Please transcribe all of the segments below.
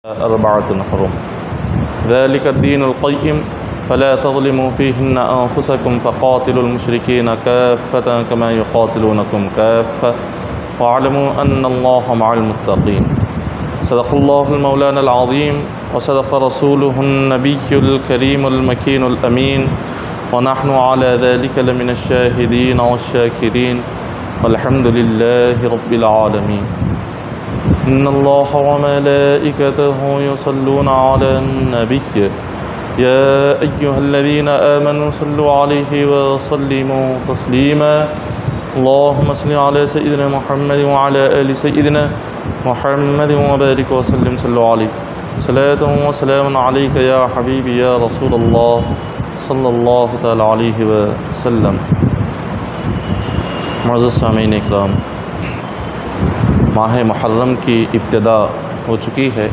अर्बाअतुन हुरुम ज़ालिकद्दीनुल क़य्यिम फ़ला तज़लिमू फ़ीहिन्ना अन्फ़ुसकुम फ़क़ातिलुल मुशरिकीना काफ़्फ़तन कमा युक़ातिलूनकुम काफ़्फ़ह वअलमू अन्नल्लाहा मअल मुत्तक़ीन। सदक़ल्लाहुल मौलानल अज़ीम व सदक़ रसूलुहुन नबियुल करीमुल मकीनुल अमीन व नहनु अला ज़ालिका लमिनश शाहिदीन वश्शाकिरीन वल्हम्दुलिल्लाहि रब्बिल आलमीन। इन्नल्लाह व मलाइकतहु युसल्लूना अलन नबिय्य या अय्युहल्लज़ीना आमनू सल्लु अलैहि व सल्लिमू तस्लीमा। अल्लाहुम्मा सल्लि अला सय्यिदिना मुहम्मद व अला आलि सय्यिदिना मुहम्मद व बारिक व सल्लिम सल्लु अलैहि सलातun व सलामुन अलैका या हबीबी या रसूलल्लाह सल्लल्लाहु तआला अलैहि व सल्लम। मुअज़्ज़ज़ सामीन इकराम, माह मुहर्रम की इब्तिदा हो चुकी है।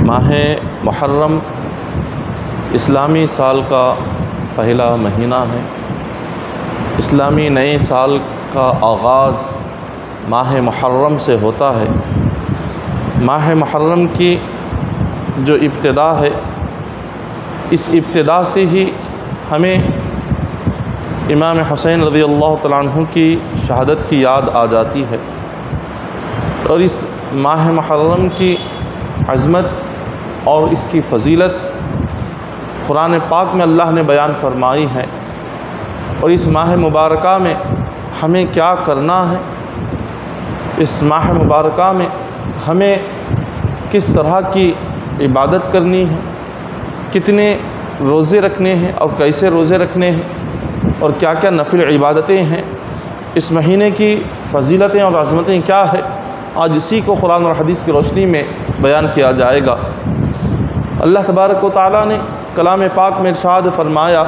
माह मुहर्रम इस्लामी साल का पहला महीना है। इस्लामी नए साल का आगाज़ माह मुहर्रम से होता है। माह मुहर्रम की जो इब्तिदा है, इस इब्तिदा से ही हमें इमाम हुसैन रज़ियल्लाहु तआला अन्हु की शहादत की याद आ जाती है। और इस माह मुहर्रम की अज़मत और इसकी फ़जीलत कुरान पाक में अल्लाह ने बयान फरमाई है। और इस माह मुबारका में हमें क्या करना है, इस माह मुबारका में हमें किस तरह की इबादत करनी है, कितने रोज़े रखने हैं और कैसे रोज़े रखने हैं, और क्या क्या नफिल इबादतें हैं, इस महीने की फ़जीलतें और अज़मतें क्या है, आज इसी को कुरान और हदीस की रोशनी में बयान किया जाएगा। अल्लाह तबारक व तआला ने कलाम पाक में इरशाद फरमाया,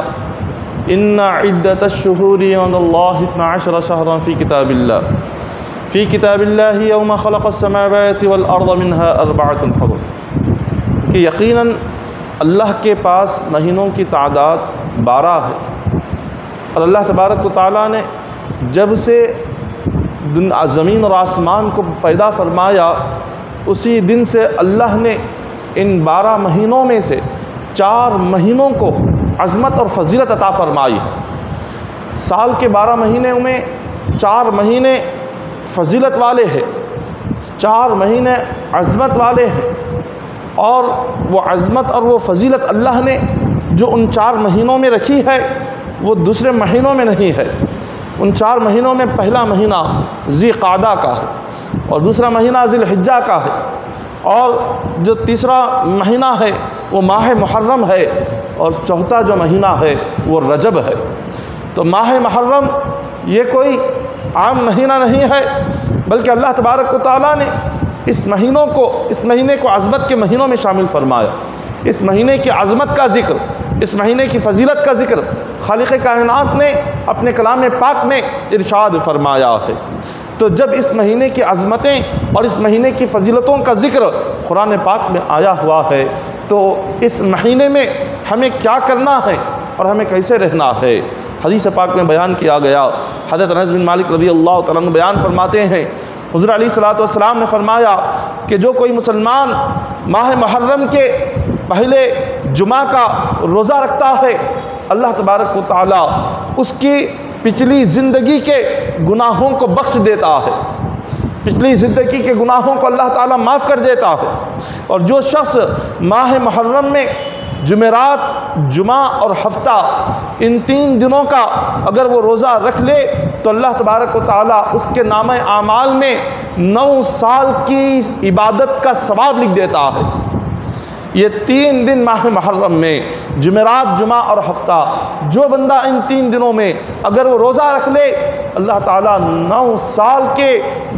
इन्ना इद्दतश्शुहूरि इंदल्लाहि 12 शहरन फ़ी किताबिल्लाहि यौमा ख़लक़स्समावाति वल अर्ज़ मिन्हा अर्बअतुन हुरुम, कि यकीनन अल्लाह के पास महीनों की तादाद 12 है। और अल्लाह तबारक व तआला ने जब से ज़मीन और आसमान को पैदा फरमाया, उसी दिन से अल्लाह ने इन 12 महीनों में से 4 महीनों को अज़मत और फ़जीलत अता फरमाई। साल के 12 महीने में 4 महीने फ़जीलत वाले हैं, 4 महीने अज़मत वाले हैं। और वो अज़मत और वो फ़जीलत अल्लाह ने जो उन 4 महीनों में रखी है, वो दूसरे महीनों में नहीं है। उन 4 महीनों में पहला महीना ज़िक़ादा का है, और दूसरा महीना ज़िलहिज्जा का है, और जो तीसरा महीना है वो माह मुहर्रम है, और चौथा जो महीना है वो रजब है। तो माह मुहर्रम ये कोई आम महीना नहीं है, बल्कि अल्लाह तबारक व तआला ने इस महीने को अज़मत के महीनों में शामिल फरमाया। इस महीने की अज़मत का ज़िक्र, इस महीने की फ़जीलत का ज़िक्र खालिक़ कायनात ने अपने कलाम पाक में इरशाद फरमाया है। तो जब इस महीने की अज़मतें और इस महीने की फ़जीलतों का ज़िक्र कुरान पाक में आया हुआ है, तो इस महीने में हमें क्या करना है और हमें कैसे रहना है, हदीस पाक में बयान किया गया। हज़रत अनस बिन मालिक रज़ियल्लाहु तआला अन्हु बयान फरमाते हैं, हुज़ूर अलैहिस्सलातु वस्सलाम ने फरमाया कि जो कोई मुसलमान माह मुहर्रम के पहले जुमा का रोज़ा रखता है, अल्लाह तबारक व तआला उसकी पिछली ज़िंदगी के गुनाहों को बख्श देता है। पिछली ज़िंदगी के गुनाहों को अल्लाह ताला माफ़ कर देता है। और जो शख्स माह मुहर्रम में जुमेरात, जुमा और हफ्ता, इन 3 दिनों का अगर वो रोज़ा रख ले, तो अल्लाह तबारक व तआला उसके नामे आमाल में 9 साल की इबादत का सवाब लिख देता है। ये 3 दिन माह मुहर्रम में, जुमेरात, जुमा और हफ्ता, जो बंदा इन 3 दिनों में अगर वो रोज़ा रख ले, अल्लाह ताला 9 साल के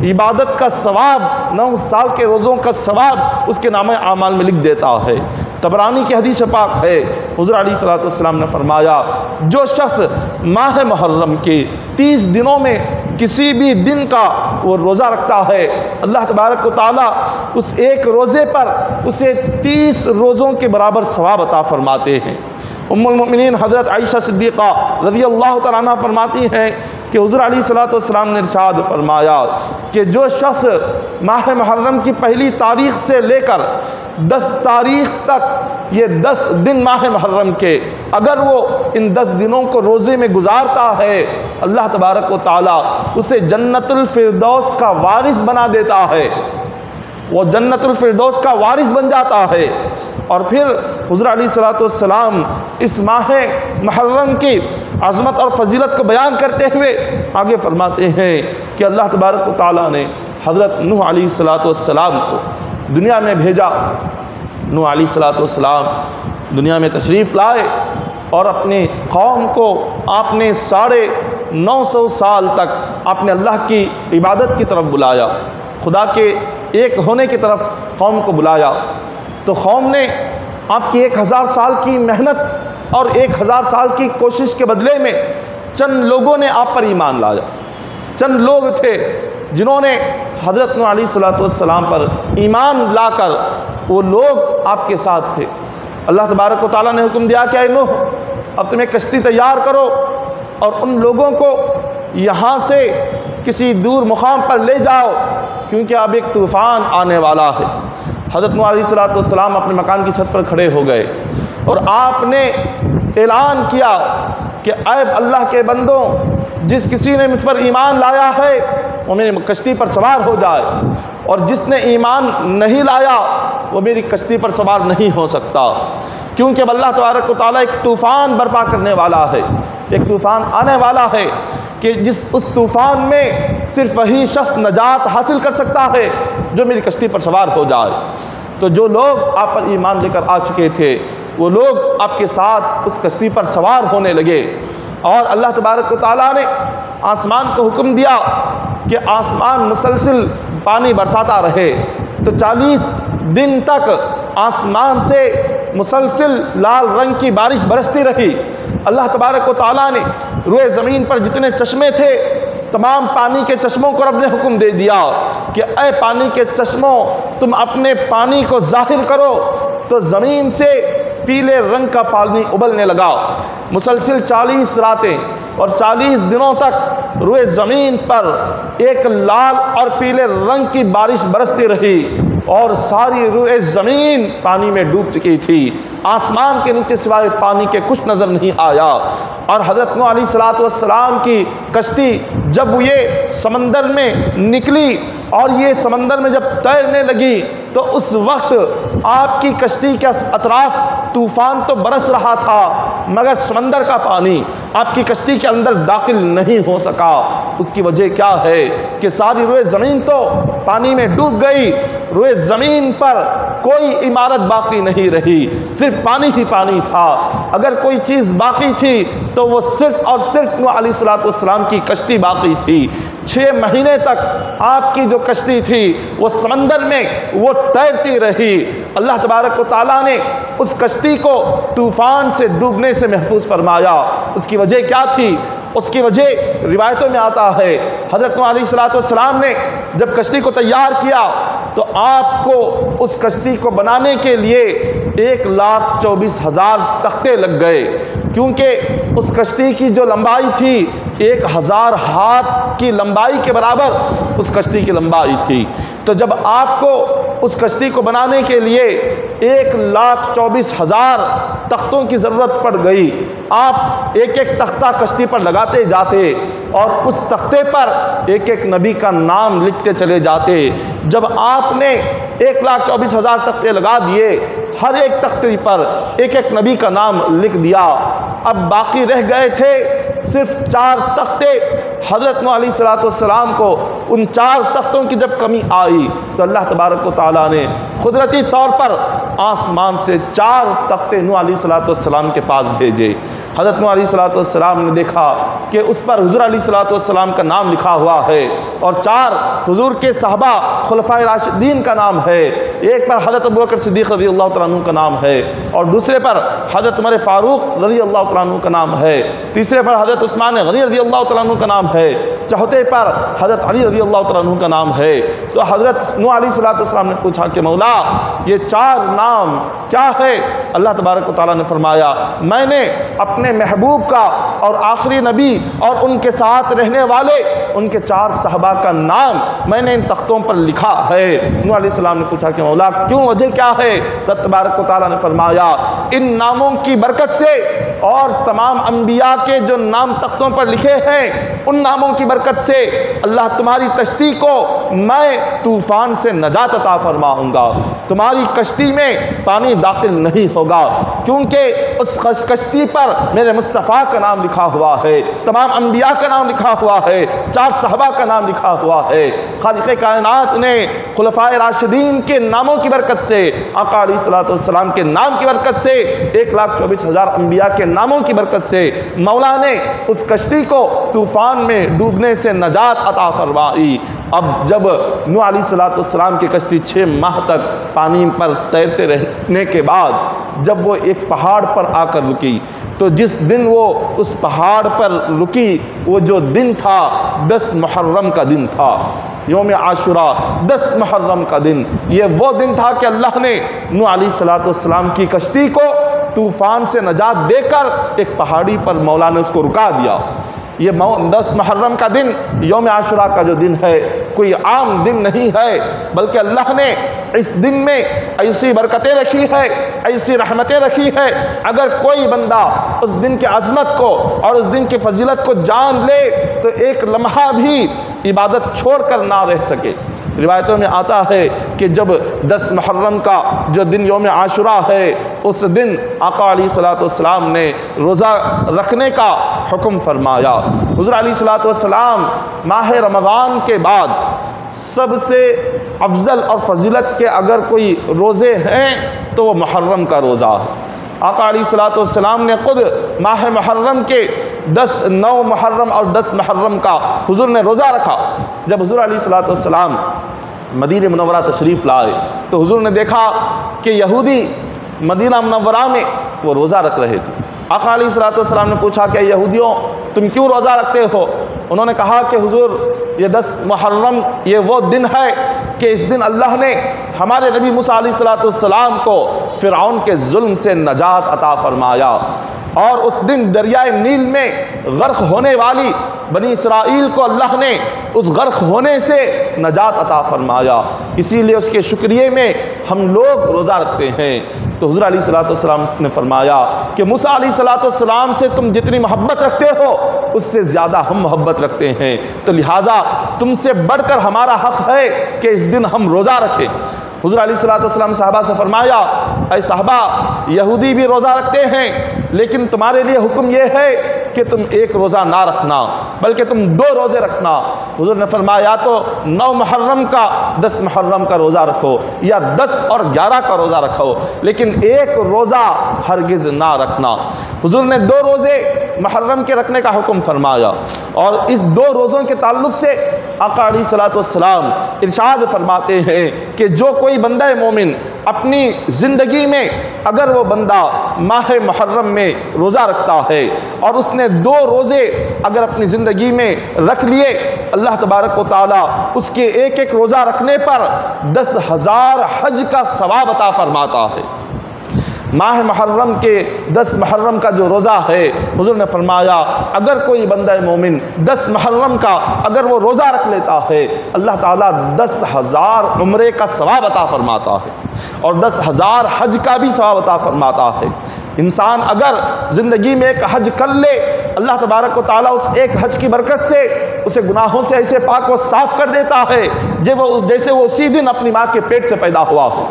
इबादत का सवाब, 9 साल के रोज़ों का सवाब उसके नामे आमाल में लिख देता है। तबरानी की हदीस पाक है, हुज़ूर अलैहिस्सलातु वस्सलाम ने फरमाया, जो शख्स माह मुहर्रम के 30 दिनों में किसी भी दिन का वो रोज़ा रखता है, अल्लाह तबारक व तआला उस एक रोज़े पर उसे 30 रोज़ों के बराबर सवाब अता फरमाते हैं। उम्मुल मोमिनीन हज़रत आयशा सिद्दीक़ा रज़ियल्लाहु तआला अन्हा फरमाती हैं कि हुज़ूर अलैहिस्सलाम ने इरशाद फरमाया कि जो शख्स माह मुहर्रम की पहली तारीख से लेकर 10 तारीख तक, ये 10 दिन माह मुहर्रम के, अगर वो इन 10 दिनों को रोज़े में गुजारता है, अल्लाह तबारक व तआला उसे जन्नतुल फिरदौस का वारिस बना देता है, वो जन्नतुल फिरदौस का वारिस बन जाता है। और फिर हुज़ूर अलैहिस्सलाम इस माह मुहर्रम की अज़मत और फजीलत को बयान करते हुए आगे फरमाते हैं कि अल्लाह तबारक व तआला ने हज़रत नूह अलैहिस्सलाम को दुनिया में भेजा। नूह अलैहिस्सलाम दुनिया में तशरीफ़ लाए और अपनी कौम को आपने 950 साल तक आपने अल्लाह की इबादत की तरफ बुलाया, खुदा के एक होने की तरफ कौम को बुलाया। तो कौम ने आपकी 1000 साल की मेहनत और 1000 साल की कोशिश के बदले में चंद लोगों ने आप पर ईमान लाया। चंद लोग थे जिन्होंने हज़रत नूह अलैहिस्सलाम पर ईमान लाकर, वो लोग आपके साथ थे। अल्लाह तबारक व तआला ने हुक्म दिया कि ऐ नूह, अब तुम्हें कश्ती तैयार करो और उन लोगों को यहाँ से किसी दूर मुकाम पर ले जाओ, क्योंकि अब एक तूफ़ान आने वाला है। हज़रत नूह अलैहिस्सलाम अपने मकान की छत पर खड़े हो गए और आपने ऐलान किया कि ऐ अल्लाह के बंदों, जिस किसी ने मुझ पर ईमान लाया है वो मेरी कश्ती पर सवार हो जाए, और जिसने ईमान नहीं लाया वो मेरी कश्ती पर सवार नहीं हो सकता, क्योंकि अब अल्लाह तबारक व तआला एक तूफ़ान बर्पा करने वाला है, एक तूफ़ान आने वाला है कि उस तूफ़ान में सिर्फ वही शख्स नजात हासिल कर सकता है जो मेरी कश्ती पर सवार हो जाए। तो जो लोग आप पर ईमान लेकर आ चुके थे, वो लोग आपके साथ उस कश्ती पर सवार होने लगे। और अल्लाह तबारक व तआला ने आसमान को हुक्म दिया कि आसमान मुसलसिल पानी बरसाता रहे। तो 40 दिन तक आसमान से मुसलसिल लाल रंग की बारिश बरसती रही। अल्लाह तबारक व तआला ने रुए ज़मीन पर जितने चश्मे थे, तमाम पानी के चश्मों को रब ने हुक्म दे दिया कि ऐ पानी के चश्मों, तुम अपने पानी को ज़ाहिर करो। तो ज़मीन से पीले रंग का पानी उबलने लगा। मुसलसिल 40 रातें और 40 दिनों तक रुए ज़मीन पर एक लाल और पीले रंग की बारिश बरसती रही और सारी रुए ज़मीन पानी में डूब चुकी थी। आसमान के नीचे सिवाय पानी के कुछ नज़र नहीं आया। और हज़रत नूह अलैहिस्सलाम की कश्ती जब ये समंदर में निकली और ये समंदर में जब तैरने लगी, तो उस वक्त आपकी कश्ती के अतराफ तूफ़ान तो बरस रहा था, मगर समंदर का पानी आपकी कश्ती के अंदर दाखिल नहीं हो सका। उसकी वजह क्या है कि सारी रुए ज़मीन तो पानी में डूब गई। रुए ज़मीन पर कोई इमारत बाकी नहीं रही, सिर्फ पानी ही पानी था। अगर कोई चीज़ बाकी थी तो वो सिर्फ और सिर्फ नूह अलैहिस्सलाम की कश्ती बाकी थी। 6 महीने तक आपकी जो कश्ती थी वो समंदर में वो तैरती रही। अल्लाह तबारक व तआला ने उस कश्ती को तूफ़ान से डूबने से महफूज फरमाया। उसकी वजह क्या थी? उसकी वजह रिवायतों में आता है, हज़रत नूह अलैहिस्सलाम ने जब कश्ती को तैयार किया तो आपको उस कश्ती को बनाने के लिए 1,24,000 तख्ते लग गए, क्योंकि उस कश्ती की जो लंबाई थी 1000 हाथ की लंबाई के बराबर उस कश्ती की लंबाई थी। तो जब आपको उस कश्ती को बनाने के लिए 1,24,000 तख्तों की ज़रूरत पड़ गई। आप एक एक तख्ता कश्ती पर लगाते जाते और उस तख्ते पर एक एक नबी का नाम लिखते चले जाते। जब आपने 1,24,000 तख्ते लगा दिए, हर एक तख्ते पर एक एक नबी का नाम लिख दिया, अब बाकी रह गए थे सिर्फ 4 तख्ते। हज़रत नूह अलैहिस्सलाम को उन 4 तख्तों की जब कमी आई तो अल्लाह तबारक व तआला ने कुदरती तौर पर आसमान से 4 तख्ते नूह अलैहिस्सलाम के पास भेजे। हज़रत नूह अलैहिस्सलाम ने देखा कि उस पर हुज़ूर अलैहिस्सलाम का नाम लिखा हुआ है। और 4 हुजूर के सहाबा खुलफाए राशिदीन का नाम है। एक पर हज़रत अबू बकर सिद्दीक़ रज़ी अल्लाह तआला अन्हु का नाम है, और दूसरे पर हज़रत उमर फ़ारूक रज़ी अल्लाह तआला अन्हु का नाम है, तीसरे पर हज़रत उस्मान गनी रज़ी अल्लाह तआला अन्हु का नाम है, चौथे पर हज़रत अली रज़ी अल्लाह तआला अन्हु का नाम है। तो हज़रत नूह अलैहिस्सलाम ने पूछा कि मौला ये 4 नाम क्या है? अल्लाह तबारक व तआला ने फरमाया, मैंने अपने महबूब का और आखिरी नबी और उनके साथ रहने वाले उनके 4 सहाबा का नाम मैंने इन तख्तों पर लिखा है। नूह अलैहिस्सलाम ने पूछा कि मौला क्यों, वजह क्या है? अल्लाह तबारक व तआला ने फरमाया, इन नामों की बरकत से और तमाम अंबिया के जो नाम तख्तों पर लिखे हैं उन नामों की बरकत से अल्लाह तुम्हारी कश्ती को मैं तूफान से नजात अता फरमाऊंगा, तुम्हारी कश्ती में पानी दाखिल नहीं होगा, क्योंकि उस कश्ती पर मेरे मुस्तफ़ा का नाम लिखा हुआ है, तमाम अंबिया का नाम लिखा हुआ है, 4 सहाबा का नाम लिखा हुआ है। खालिक़े कायनात ने खुलफाए राशिदीन के नामों की बरकत से, आका अलैहिस्सलाम के नाम की बरकत से, 1,24,000 अंबिया के नामों की बरकत से मौला ने उस कश्ती को तूफ़ान में डूबने से नजात अता फरमाई। अब जब नूह अलैहिस्सलाम की कश्ती 6 माह तक पानी पर तैरते रहने के बाद जब वो एक पहाड़ पर आकर रुकी, तो जिस दिन वो उस पहाड़ पर रुकी वो जो दिन था 10 मुहर्रम का दिन था, यौम आशुरा 10 मुहर्रम का दिन। ये वो दिन था कि अल्लाह ने नूह अलैहिस्सलाम की कश्ती को तूफ़ान से नजात देकर एक पहाड़ी पर मौला ने उसको रुका दिया। ये 10 मुहर्रम का दिन, यौम आशुरा का जो दिन है, कोई आम दिन नहीं है, बल्कि अल्लाह ने इस दिन में ऐसी बरकतें रखी है, ऐसी रहमतें रखी है, अगर कोई बंदा उस दिन की अज़मत को और उस दिन की फजीलत को जान ले तो एक लम्हा भी इबादत छोड़ कर ना रह सके। रिवायतों में आता है कि जब 10 मुहर्रम का जो दिन यौम आशुरा है, उस दिन आका अलैहिस्सलाम ने रोज़ा रखने का हुक्म फरमाया। हुज़ूर अलैहिस्सलाम माह रमज़ान के बाद सबसे अफजल और फजीलत के अगर कोई रोज़े हैं तो वो मुहर्रम का रोज़ा है। आका अलैहिस्सलाम ने खुद माह मुहर्रम के 9 मुहर्रम और 10 मुहर्रम का हुज़ूर ने रोज़ा रखा। जब हुज़ूर अलैहिस्सलाम मदीना मुनव्वरा तशरीफ़ लाए तो हुज़ूर ने देखा कि यहूदी मदीना मुनव्वरा में वो रोज़ा रख रहे थे। आका अलैहिस्सलाम ने पूछा कि यहूदियों तुम क्यों रोज़ा रखते हो? उन्होंने कहा कि हुज़ूर ये 10 मुहर्रम ये वो दिन है कि इस दिन अल्लाह ने हमारे नबी मूसा अलैहिस्सलाम को फ़िरऔन के जुल्म से नजात अता फरमाया, और उस दिन दरियाए नील में गर्क होने वाली बनी इसराइल को अल्लाह ने उस गर्क होने से नजात अता फरमाया। इसीलिए उसके शुक्रिया में हम लोग रोज़ा रखते हैं। तो हुज़ूर अलैहिस्सलाम ने फरमाया कि मूसा अलैहिस्सलाम से तुम जितनी मोहब्बत रखते हो उससे ज़्यादा हम मोहब्बत रखते हैं, तो लिहाजा तुमसे बढ़कर हमारा हक़ है कि इस दिन हम रोज़ा रखें। हुज़ूर अलैहिस्सलाम सहाबा से फरमाया, ऐ सहाबा यहूदी भी रोज़ा रखते हैं, लेकिन तुम्हारे लिए हुक्म यह है कि तुम एक रोज़ा ना रखना बल्कि तुम 2 रोज़े रखना। हुज़ूर ने फरमाया तो 9 मुहर्रम का 10 मुहर्रम का रोज़ा रखो या 10 और 11 का रोज़ा रखो, लेकिन एक रोज़ा हरगिज़ ना रखना। हुज़ूर ने 2 रोज़े मुहर्रम के रखने का हुक्म फरमाया, और इस 2 रोज़ों के ताल्लुक़ से आका अलैहिस्सलाम इरशाद फरमाते हैं कि जो कोई बंदा मोमिन अपनी ज़िंदगी में अगर वो बंदा माह मुहर्रम में रोज़ा रखता है और उसने 2 रोज़े अगर अपनी ज़िंदगी में रख लिए, अल्लाह तबारक व तआला उसके एक रोज़ा रखने पर 10,000 हज का सवाब अता फरमाता है। माह मुहर्रम के 10 मुहर्रम का जो रोज़ा है, हुज़ूर ने फरमाया अगर कोई बंदा मोमिन 10 मुहर्रम का अगर वो रोज़ा रख लेता है, अल्लाह ताला 10,000 उम्रे का सवाब अता फरमाता है और 10,000 हज का भी सवाब अता फरमाता है। इंसान अगर ज़िंदगी में एक हज कर ले, अल्लाह तबारक व तआला उस एक हज की बरकत से उसे गुनाहों से ऐसे पाक व साफ़ कर देता है जैसे वो उसी दिन अपनी माँ के पेट से पैदा हुआ हो।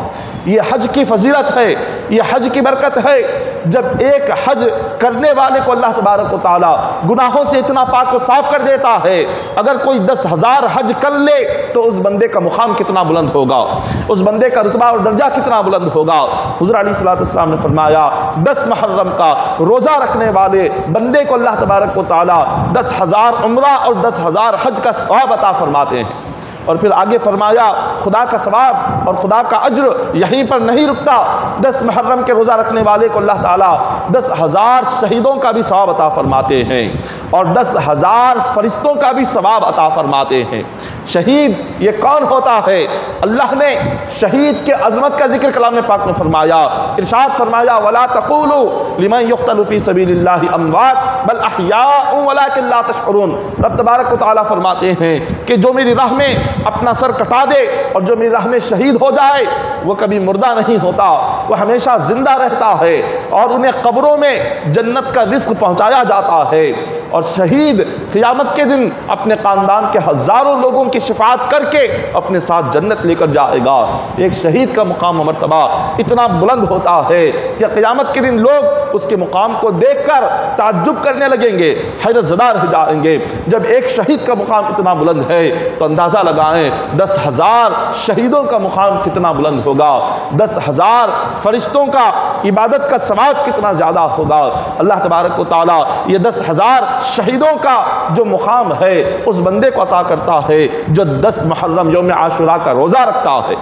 ये हज की फजीलत है, ये हज की बरकत है। जब एक हज करने वाले को अल्लाह तबारक व तआला गुनाहों से इतना पाक व साफ कर देता है, अगर कोई 10,000 हज कर ले तो उस बंदे का मुकाम कितना बुलंद होगा, उस बंदे का रुतबा और दर्जा कितना बुलंद होगा। हुज़ूर अलैहिस्सलाम ने फरमाया 10 मुहर्रम का रोज़ा रखने वाले बंदे को अल्लाह तबारक व तआला 10,000 उम्रा और 10,000 हज का सवाब अता फरमाते हैं। और फिर आगे फरमाया खुदा का सवाब और खुदा का अज्र यहीं पर नहीं रुकता। 10 मुहर्रम के रोज़ा रखने वाले को अल्लाह ताला 10,000 शहीदों का भी सवाब अता फरमाते हैं और 10,000 फरिश्तों का भी सवाब अता फरमाते हैं। शहीद ये कौन होता है? अल्लाह ने शहीद के अज़मत का जिक्र कलाम पाक में फरमाया, इरशाद फरमाया वला तक़ूलू लिमन युक़्तलु फ़ी सबीलिल्लाहि अमवात बल अहयाउन वलाकिन ला तशऊरून। रब तबारक व तआला फरमाते हैं कि जो मेरी राह में अपना सर कटा दे और जो मेरी राह में शहीद हो जाए वो कभी मुर्दा नहीं होता, वह हमेशा जिंदा रहता है और उन्हें कब्रों में जन्नत का रिज़्क़ पहुँचाया जाता है। और शहीद क़यामत के दिन अपने ख़ानदान के हज़ारों लोगों की शिफ़ाअत करके अपने साथ जन्नत लेकर जाएगा। एक शहीद का मुकाम मर्तबा इतना बुलंद होता है कि क़यामत के दिन लोग उसके मुकाम को देखकर ताज्जुब करने लगेंगे, हैरत ज़दा रह जाएंगे। जब एक शहीद का मुकाम इतना बुलंद है तो अंदाज़ा लगाएं 10,000 शहीदों का मुकाम कितना बुलंद होगा, 10,000 फरिश्तों का इबादत का सवाब कितना ज़्यादा होगा। अल्लाह तबारक व तआला ये 10,000 शहीदों का जो मुकाम है उस बंदे को अता करता है जो 10 मुहर्रम यौम आशुरा का रोज़ा रखता है।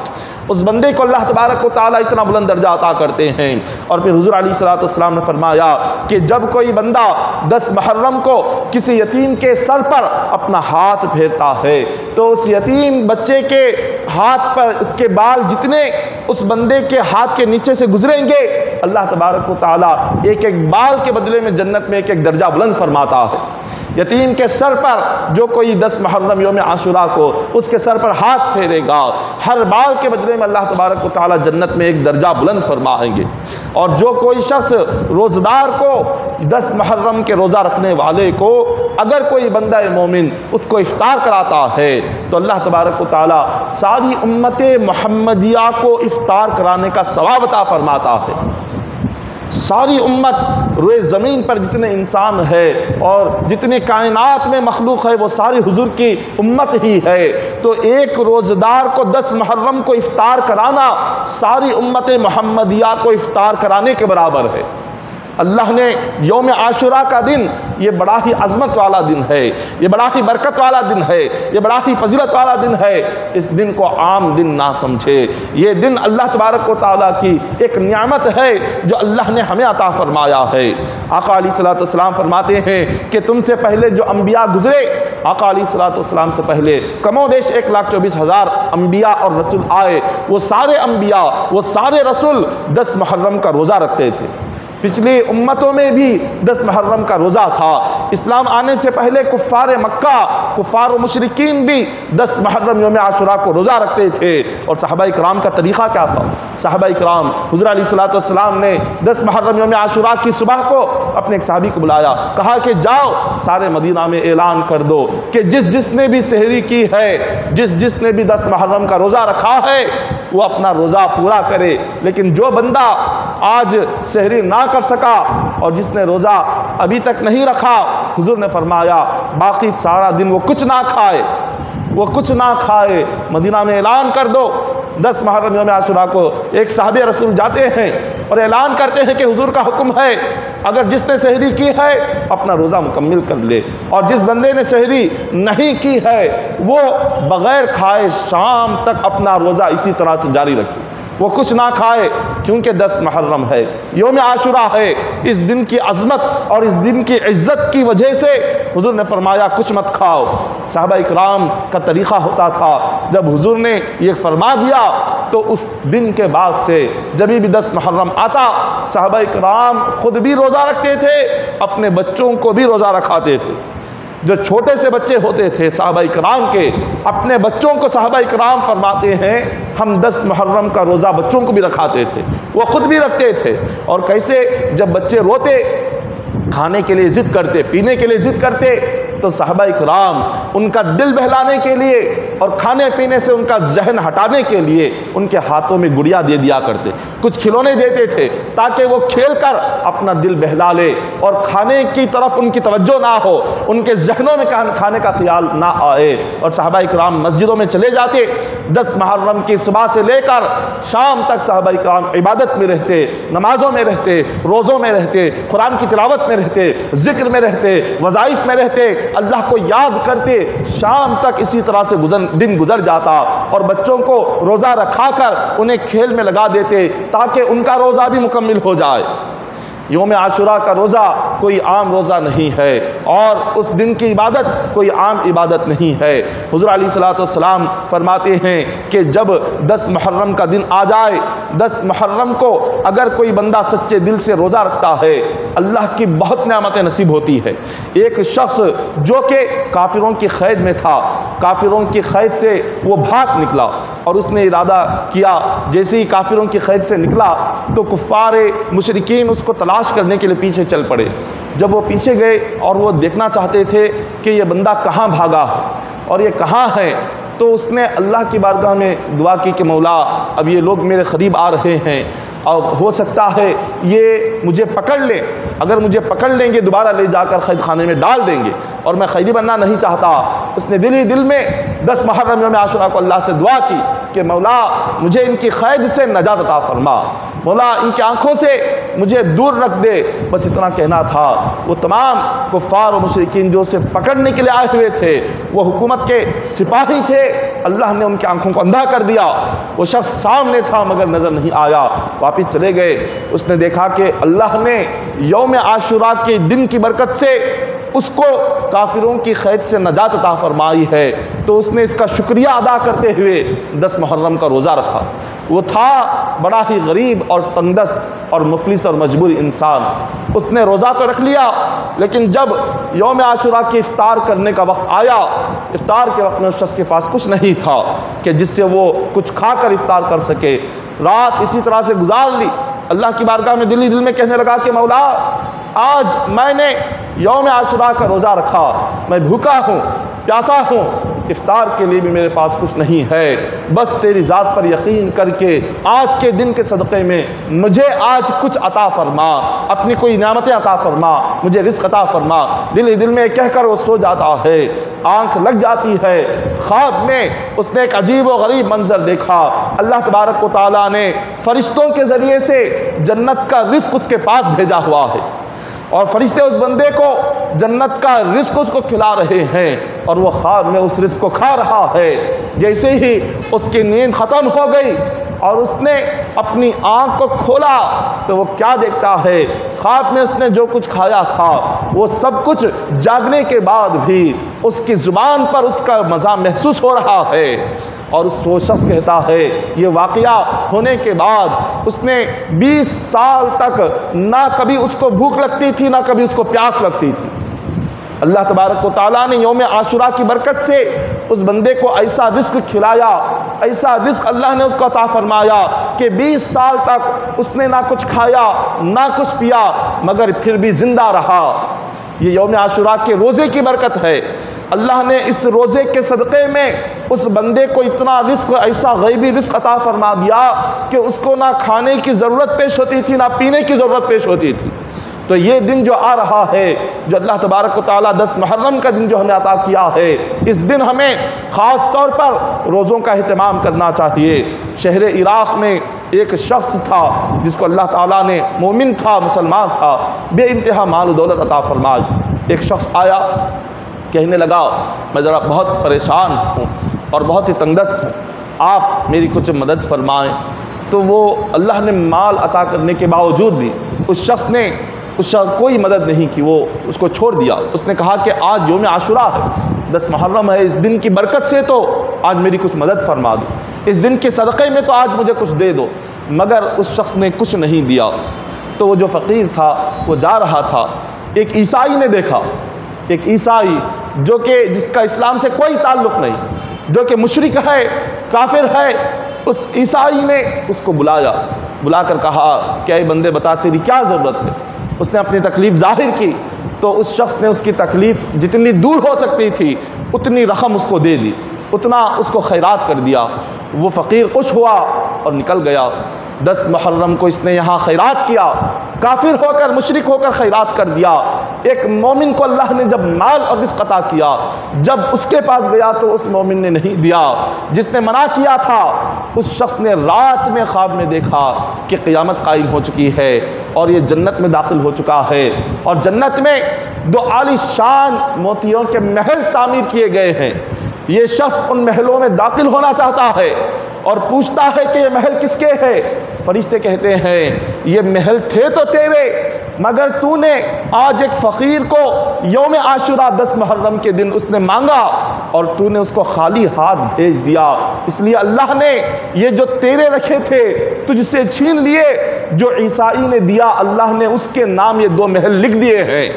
उस बंदे को अल्लाह तबारक व तआला इतना बुलंद दर्जा अता करते हैं। और फिर हुज़ूर अलैहिस्सलाम ने फरमाया कि जब कोई बंदा 10 मुहर्रम को किसी यतीम के सर पर अपना हाथ फेरता है तो उस यतीम बच्चे के हाथ पर उसके बाल जितने उस बंदे के हाथ के नीचे से गुजरेंगे अल्लाह तबारक व तआला एक एक बाल के बदले में जन्नत में एक एक दर्जा बुलंद फरमाता है। यतीम के सर पर जो कोई 10 मुहर्रम यौम आशुरा को उसके सर पर हाथ फेरेगा, हर बाल के बदले में अल्लाह तबारक व तआला जन्नत में एक दर्जा बुलंद फरमाएंगे। और जो कोई शख्स रोज़दार को 10 मुहर्रम के रोज़ा रखने वाले को अगर कोई बंदा मोमिन उसको इफ्तार कराता है तो अल्लाह तबारक व तआला सारी उम्मत मुहम्मदिया को इफ्तार कराने का सवाब अता फरमाता है। सारी उम्मत रोए ज़मीन पर जितने इंसान है और जितने कायनात में मखलूक है वो सारी हुजूर की उम्मत ही है। तो एक रोज़दार को 10 मुहर्रम को इफ्तार कराना सारी उम्मत मुहम्मदिया को इफ्तार कराने के बराबर है। अल्लाह ने यौम आशुरा का दिन ये बड़ा ही अज़मत वाला दिन है, ये बड़ा ही बरकत वाला दिन है, ये बड़ा ही फजीलत वाला दिन है। इस दिन को आम दिन ना समझे, ये दिन अल्लाह तबारक व तआला की एक नियामत है जो अल्लाह ने हमें अता फरमाया है। आका अलैहिस्सलाम फरमाते हैं कि तुमसे पहले जो अम्बिया गुजरे, आका अलैहिस्सलाम से पहले कमोबेश 1,24,000 अम्बिया और रसूल आए, वो सारे अम्बिया वो सारे रसूल 10 मुहर्रम का रोज़ा रखते थे। पिछली उम्मतों में भी 10 मुहर्रम का रोज़ा था। इस्लाम आने से पहले कुफ़ार मक्का, कुफ़ार व मुशरिकीन भी 10 मुहर्रम यौम आशुरा को रोज़ा रखते थे। और सहाबा इकराम का तरीक़ा क्या था? सहाबा इकराम हुज़ूर अलैहिस्सलाम ने 10 मुहर्रम यौम आशुरा की सुबह को अपने एक सहाबी को बुलाया, कहा कि जाओ सारे मदीना में ऐलान कर दो कि जिसने भी सहरी की है, जिसने भी 10 मुहर्रम का रोज़ा रखा है वो अपना रोज़ा पूरा करे। लेकिन जो बंदा आज सहरी ना कर सका और जिसने रोज़ा अभी तक नहीं रखा, हुजूर ने फरमाया बाकी सारा दिन वो कुछ ना खाए, वो कुछ ना खाए। मदीना में ऐलान कर दो। 10 मुहर्रम यौम आशुरा को एक साहबे रसूल जाते हैं और ऐलान करते हैं कि हुजूर का हुक्म है अगर जिसने सहरी की है अपना रोज़ा मुकम्मिल कर ले, और जिस बंदे ने सहरी नहीं की है वो बग़ैर खाए शाम तक अपना रोज़ा इसी तरह से जारी रखे, वो कुछ ना खाए, क्योंकि 10 मुहर्रम है, यौम आशुरा है। इस दिन की अज़मत और इस दिन की इज़्ज़त की वजह से हुजूर ने फरमाया कुछ मत खाओ। सहाबा इकराम का तरीक़ा होता था जब हुजूर ने ये फरमा दिया तो उस दिन के बाद से जब भी 10 मुहर्रम आता सहाबा इकराम खुद भी रोज़ा रखते थे, अपने बच्चों को भी रोज़ा रखाते थे। जो छोटे से बच्चे होते थे सहाबा इकराम के, अपने बच्चों को सहाबा इकराम फरमाते हैं हम 10 मुहर्रम का रोज़ा बच्चों को भी रखाते थे, वो ख़ुद भी रखते थे। और कैसे जब बच्चे रोते, खाने के लिए ज़िद करते, पीने के लिए ज़िद करते, तो सहाबा इकराम उनका दिल बहलाने के लिए और खाने पीने से उनका जहन हटाने के लिए उनके हाथों में गुड़िया दे दिया करते, कुछ खिलौने देते थे ताकि वो खेल कर अपना दिल बहला ले और खाने की तरफ उनकी तवज्जो ना हो, उनके जहनों में खाने का ख्याल ना आए। और सहाबा इकराम मस्जिदों में चले जाते, 10 मुहर्रम की सुबह से लेकर शाम तक सहाबा इकराम इबादत में रहते, नमाजों में रहते, रोज़ों में रहते, कुरान की तिलावत में रहते, जिक्र में रहते, वज़ाइफ में रहते, अल्लाह को याद करते। शाम तक इसी तरह से दिन गुजर जाता और बच्चों को रोज़ा रखा कर उन्हें खेल में लगा देते ताकि उनका रोज़ा भी मुकम्मिल हो जाए। यौम आशुरा का रोज़ा कोई आम रोज़ा नहीं है और उस दिन की इबादत कोई आम इबादत नहीं है। हुज़ूर अलैहिस्सलाम फरमाते हैं कि जब 10 मुहर्रम का दिन आ जाए, 10 मुहर्रम को अगर कोई बंदा सच्चे दिल से रोज़ा रखता है, अल्लाह की बहुत नेमतें नसीब होती है। एक शख्स जो कि काफिरों की क़ैद में था, काफिरों की क़ैद से वो भाग निकला और उसने इरादा किया, जैसे ही काफिरों की क़ैद से निकला तो कुफ़ारे मुशरिकीन उसको तलाश करने के लिए पीछे चल पड़े। जब वो पीछे गए और वो देखना चाहते थे कि ये बंदा कहाँ भागा और ये कहाँ है, तो उसने अल्लाह की बारगाह में दुआ की कि मौला, अब ये लोग मेरे करीब आ रहे हैं और हो सकता है ये मुझे पकड़ लें, अगर मुझे पकड़ लेंगे दोबारा ले जाकर क़ैद खाने में डाल देंगे और मैं क़ैदी बनना नहीं चाहता। उसने दिल ही दिल में 10 मुहर्रम यौम आशुरा को अल्लाह से दुआ की कि मौला मुझे इनकी क़ैद से नजात अता फरमा, मौला इनकी आँखों से मुझे दूर रख दे। बस इतना कहना था। वो तमाम कुफ़ार और मुशरिकीन जो उसे पकड़ने के लिए आए हुए थे, वो हुकूमत के सिपाही थे, अल्लाह ने उनकी आँखों को अंधा कर दिया। वो शख्स सामने था मगर नज़र नहीं आया, वापस चले गए। उसने देखा कि अल्लाह ने यौम आशुरा के दिन की बरकत से उसको काफिरों की क़ैद से नजात अता फरमाई है, तो उसने इसका शुक्रिया अदा करते हुए 10 मुहर्रम का रोज़ा रखा। वो था बड़ा ही गरीब और तंगदस्त और मुफलिस और मजबूर इंसान। उसने रोज़ा तो रख लिया, लेकिन जब यौम आशुरा की इफ्तार करने का वक्त आया, इफ्तार के वक्त में उस शख्स के पास कुछ नहीं था कि जिससे वो कुछ खा कर इफ्तार कर सके। रात इसी तरह से गुजार ली। अल्लाह की बारगाह में दिल ही दिल में कहने लगा कि मौला, आज मैंने यौम आशुरा का रोज़ा रखा, मैं भूखा हूँ, प्यासा हूँ, इफ्तार के लिए भी मेरे पास कुछ नहीं है, बस तेरी ज़ात पर यकीन करके आज के दिन के सदक़े में मुझे आज कुछ अता फरमा, अपनी कोई नेमतें अता फरमा, मुझे रिज़्क़ अता फरमा। दिल ही दिल में कहकर वो सो जाता है। आँख लग जाती है। ख्वाब में उसने एक अजीब व गरीब मंजर देखा। अल्लाह तबारक व तआला ने फरिश्तों के ज़रिए से जन्नत का रिज़्क़ उसके पास भेजा हुआ है और फरिश्ते उस बंदे को जन्नत का रिज़्क़ उसको खिला रहे हैं और वो ख्वाब में उस रिज़्क़ को खा रहा है। जैसे ही उसकी नींद ख़त्म हो गई और उसने अपनी आँख को खोला तो वो क्या देखता है, ख्वाब में उसने जो कुछ खाया था वो सब कुछ जागने के बाद भी उसकी ज़ुबान पर उसका मज़ा महसूस हो रहा है। और उस शख्स कहता है, ये वाक़या होने के बाद उसने 20 साल तक ना कभी उसको भूख लगती थी ना कभी उसको प्यास लगती थी। अल्लाह तबारक व तआला ने यौम आशुरा की बरकत से उस बंदे को ऐसा रिज़्क़ खिलाया, ऐसा रिज़्क़ अल्लाह ने उसको अता फरमाया कि 20 साल तक उसने ना कुछ खाया ना कुछ पिया मगर फिर भी ज़िंदा रहा। ये यौम आशुरा के रोज़े की बरकत है। अल्लाह ने इस रोज़े के सदक़े में उस बंदे को इतना रिज़्क़, ऐसा गैबी रिज़्क़ अता फरमा दिया कि उसको ना खाने की ज़रूरत पेश होती थी ना पीने की ज़रूरत पेश होती थी। तो ये दिन जो आ रहा है, जो अल्लाह तबारक व तआला 10 मुहर्रम का दिन जो हमें अता किया है, इस दिन हमें ख़ास तौर पर रोज़ों का अहतमाम करना चाहिए। शहर इराक़ में एक शख्स था जिसको अल्लाह ताला ने, मोमिन था, मुसलमान था, बेइंतहा माल दौलत अता फरमाई। एक शख्स आया, कहने लगा मैं ज़रा बहुत परेशान हूँ और बहुत ही तंगदस्त हूँ, आप मेरी कुछ मदद फरमाएँ। तो वो अल्लाह ने माल अता करने के बावजूद भी उस शख्स ने कोई मदद नहीं की, वो उसको छोड़ दिया। उसने कहा कि आज यौम आशुरा है, 10 मुहर्रम है, इस दिन की बरकत से तो आज मेरी कुछ मदद फरमा दो, इस दिन के सदक़े में तो आज मुझे कुछ दे दो। मगर उस शख्स ने कुछ नहीं दिया। तो वो जो फ़कीर था वो जा रहा था, एक ईसाई ने देखा, एक ईसाई जो कि जिसका इस्लाम से कोई ताल्लुक़ नहीं, जो कि मुशरिक है, काफिर है, उस ईसाई ने उसको बुलाकर कहा, क्या ये बंदे बता तेरी क्या ज़रूरत है। उसने अपनी तकलीफ़ ज़ाहिर की तो उस शख्स ने उसकी तकलीफ़ जितनी दूर हो सकती थी उतनी रकम उसको दे दी, उतना उसको खैरात कर दिया। वो फ़कीर खुश हुआ और निकल गया। 10 मुहर्रम को इसने यहाँ खैरात किया, काफिर होकर मुशरिक होकर खैरात कर दिया। एक मोमिन को अल्लाह ने जब माल और रिज़्क़ अता किया, जब उसके पास गया तो उस मोमिन ने नहीं दिया। जिसने मना किया था उस शख्स ने रात में ख्वाब में देखा कि क़यामत कायम हो चुकी है और ये जन्नत में दाखिल हो चुका है, और जन्नत में 2 आलीशान मोतियों के महल तामीर किए गए हैं। ये शख्स उन महलों में दाखिल होना चाहता है और पूछता है कि ये महल किसके हैं। फरिश्ते कहते हैं ये महल थे तो तेरे, मगर तूने आज एक फ़कीर को यौम आशुरा 10 मुहर्रम के दिन उसने मांगा और तूने उसको खाली हाथ भेज दिया, इसलिए अल्लाह ने ये जो तेरे रखे थे तुझसे छीन लिए। जो ईसाई ने दिया अल्लाह ने उसके नाम ये 2 महल लिख दिए हैं।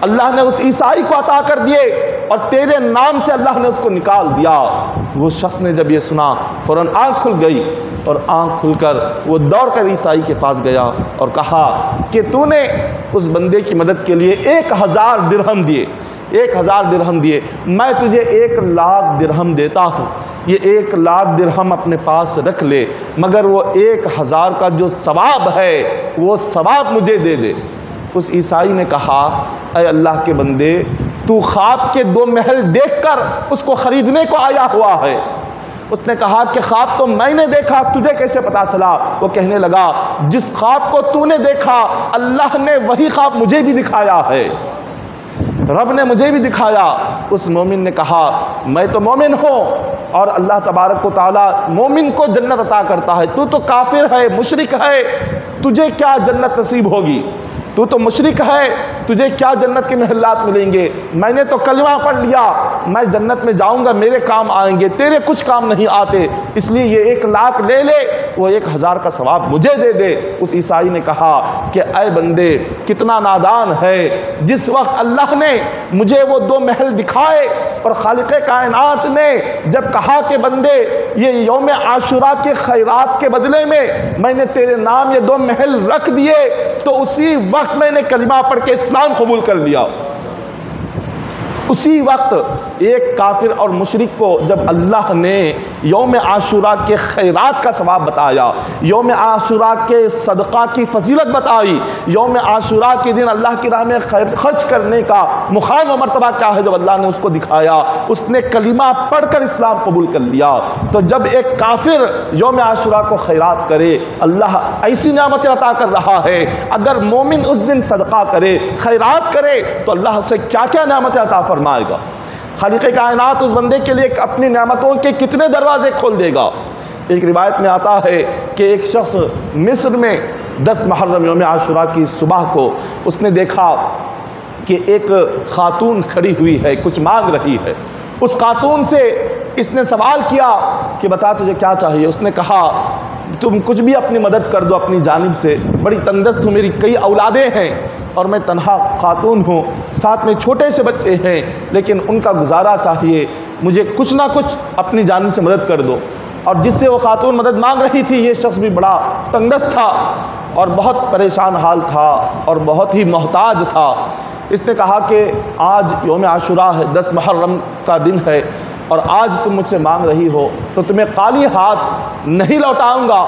अल्लाह ने उस ईसाई को अता कर दिए और तेरे नाम से अल्लाह ने उसको निकाल दिया। वो शख्स ने जब ये सुना फ़ौरन आँख खुल गई और आँख खुलकर वो दौड़ कर ईसाई के पास गया और कहा कि तूने उस बंदे की मदद के लिए 1000 दिरहम दिए, 1000 दिरहम दिए, मैं तुझे 1,00,000 दिरहम देता हूँ। ये 1,00,000 दिरहम अपने पास रख ले, मगर वो 1000 का जो सवाब है वो सवाब मुझे दे दे। उस ईसाई ने कहा अय अल्लाह के बंदे, तू ख्वाब के 2 महल देखकर उसको ख़रीदने को आया हुआ है। उसने कहा कि ख्वाब तो मैंने देखा, तुझे कैसे पता चला? वो कहने लगा जिस ख्वाब को तूने देखा अल्लाह ने वही ख्वाब मुझे भी दिखाया है, रब ने मुझे भी दिखाया। उस मोमिन ने कहा मैं तो मोमिन हूँ और अल्लाह तबारक व तआला मोमिन को जन्नत अता करता है, तू तो काफिर है, मुशरिक है, तुझे क्या जन्नत नसीब होगी? तू तो मुशरिक है, तुझे क्या जन्नत के महलात मिलेंगे? मैंने तो कलमा पढ़ लिया, मैं जन्नत में जाऊंगा, मेरे काम आएंगे, तेरे कुछ काम नहीं आते, इसलिए ये 1,00,000 ले ले, वो 1,000 का सवाब मुझे दे दे। उस ईसाई ने कहा कि ऐ बंदे कितना नादान है, जिस वक्त अल्लाह ने मुझे वो 2 महल दिखाए और खालिक़े कायनात ने जब कहा कि बंदे ये यौम आशुरा के खैरात के बदले में मैंने तेरे नाम ये 2 महल रख दिए, तो उसी वक्त मैंने कलिमा पढ़ के इस्लाम कबूल कर लिया। उसी वक्त एक काफिर और मुशरिक को जब अल्लाह ने यौम आशुरा के खैरात का सवाब बताया, यौम आशुरा के सदक़ा की फजीलत बताई, यौम आशुरा के दिन अल्लाह की राह में खर्च करने का मुकाम व मर्तबा क्या है, जब अल्लाह ने उसको दिखाया, उसने कलिमा पढ़कर इस्लाम कबूल कर लिया। तो जब एक काफिर यौम आशुरा को खैरात करे, अल्लाह ऐसी नेमतें अता कर रहा है। अगर मोमिन उस दिन सदक़ा करे, खैरात करे, तो अल्लाह से क्या क्या नेमतें अता फरमाएगा। खालिक़े कायनात उस बंदे के लिए अपनी नेमतों के कितने दरवाजे खोल देगा। एक रिवायत में आता है कि एक शख्स मिस्र में 10 मुहर्रम यौम आशुरा की सुबह को उसने देखा कि एक खातून खड़ी हुई है, कुछ मांग रही है। उस खातून से इसने सवाल किया कि बता तुझे क्या चाहिए। उसने कहा तुम कुछ भी अपनी मदद कर दो अपनी जानिब से, बड़ी तंगदस्त हूँ, मेरी कई औलादें हैं और मैं तन्हा खातून हूँ, साथ में छोटे से बच्चे हैं, लेकिन उनका गुजारा चाहिए, मुझे कुछ ना कुछ अपनी जानिब से मदद कर दो। और जिससे वो खातून मदद मांग रही थी, ये शख्स भी बड़ा तंगदस्त था और बहुत परेशान हाल था और बहुत ही मोहताज था। इसने कहा कि आज यौम आशुरा है, 10 मुहर्रम का दिन है और आज तुम मुझसे मांग रही हो तो तुम्हें खाली हाथ नहीं लौटाऊंगा,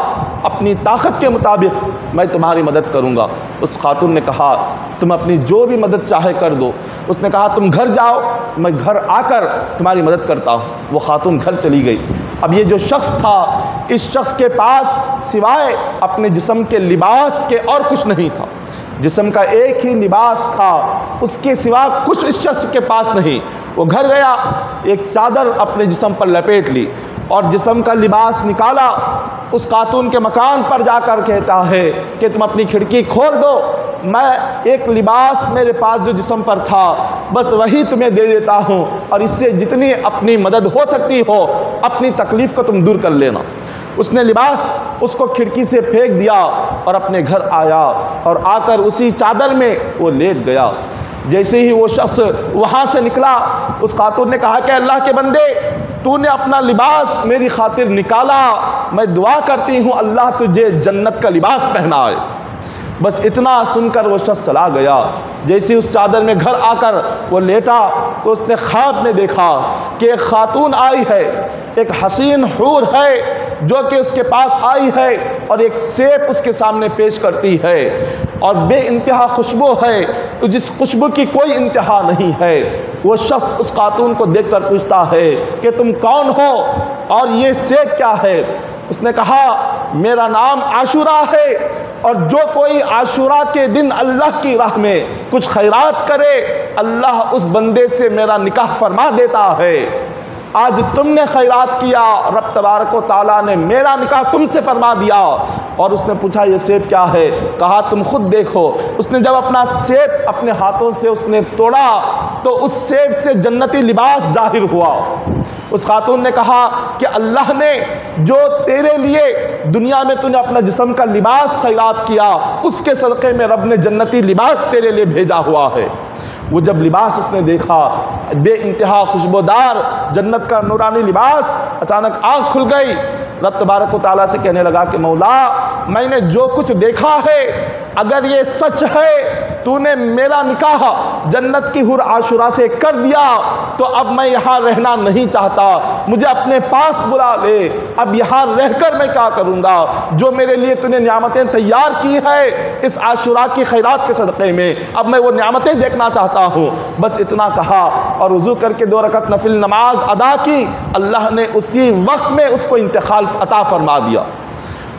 अपनी ताकत के मुताबिक मैं तुम्हारी मदद करूंगा। उस खातून ने कहा तुम अपनी जो भी मदद चाहे कर दो। उसने कहा तुम घर जाओ, मैं घर आकर तुम्हारी मदद करता हूँ। वो खातून घर चली गई। अब ये जो शख्स था, इस शख्स के पास सिवाय अपने जिस्म के लिबास के और कुछ नहीं था। जिस्म का एक ही लिबास था, उसके सिवा कुछ इस शख्स के पास नहीं। वो घर गया, एक चादर अपने जिस्म पर लपेट ली और जिस्म का लिबास निकाला। उस खातून के मकान पर जाकर कहता है कि तुम अपनी खिड़की खोल दो, मैं एक लिबास मेरे पास जो जिस्म पर था बस वही तुम्हें दे देता हूँ और इससे जितनी अपनी मदद हो सकती हो अपनी तकलीफ़ को तुम दूर कर लेना। उसने लिबास उसको खिड़की से फेंक दिया और अपने घर आया और आकर उसी चादर में वो लेट गया। जैसे ही वो शख्स वहाँ से निकला, उस खातून ने कहा कि अल्लाह के बंदे, तूने अपना लिबास मेरी खातिर निकाला, मैं दुआ करती हूँ अल्लाह तुझे जन्नत का लिबास पहनाए। बस इतना सुनकर वो शख्स चला गया। जैसे उस चादर में घर आकर वो लेटा तो उसने ख्वाब में देखा कि एक खातून आई है, एक हसीन हूर है जो कि उसके पास आई है और एक सेब उसके सामने पेश करती है और बेइंतहा खुशबू है, जिस खुशबू की कोई इंतहा नहीं है। वो शख्स उस खातून को देखकर पूछता है कि तुम कौन हो और ये सेब क्या है? उसने कहा मेरा नाम आशूरा है और जो कोई आशूरा के दिन अल्लाह की राह में कुछ खैरात करे अल्लाह उस बंदे से मेरा निकाह फरमा देता है। आज तुमने खैरात किया, रब तबारक व तआला ने मेरा निकाह तुमसे फरमा दिया। और उसने पूछा ये सेब क्या है? कहा तुम खुद देखो। उसने जब अपना सेब अपने हाथों से उसने तोड़ा तो उस सेब से जन्नती लिबास जाहिर हुआ। उस खातून ने कहा कि अल्लाह ने जो तेरे लिए दुनिया में तूने अपना जिस्म का लिबास खैरात किया उसके सदक़े में रब ने जन्नती लिबास तेरे लिए भेजा हुआ है। वो जब लिबास उसने देखा बेइंतहा खुशबूदार जन्नत का नूरानी लिबास, अचानक आँख खुल गई। रब तबारक व तआला से कहने लगा कि मौला मैंने जो कुछ देखा है अगर ये सच है तूने मेरा निकाह जन्नत की हुर आशुरा से कर दिया तो अब मैं यहाँ रहना नहीं चाहता, मुझे अपने पास बुला ले। अब यहाँ रहकर मैं क्या करूँगा? जो मेरे लिए तूने नियामतें तैयार की है इस आशुरा की खैरात के सदक़े में, अब मैं वो नियामतें देखना चाहता हूँ। बस इतना कहा और वज़ू करके 2 रकअत नफिल नमाज अदा की। अल्लाह ने उसी वक्त में उसको इंतकाल अता फरमा दिया।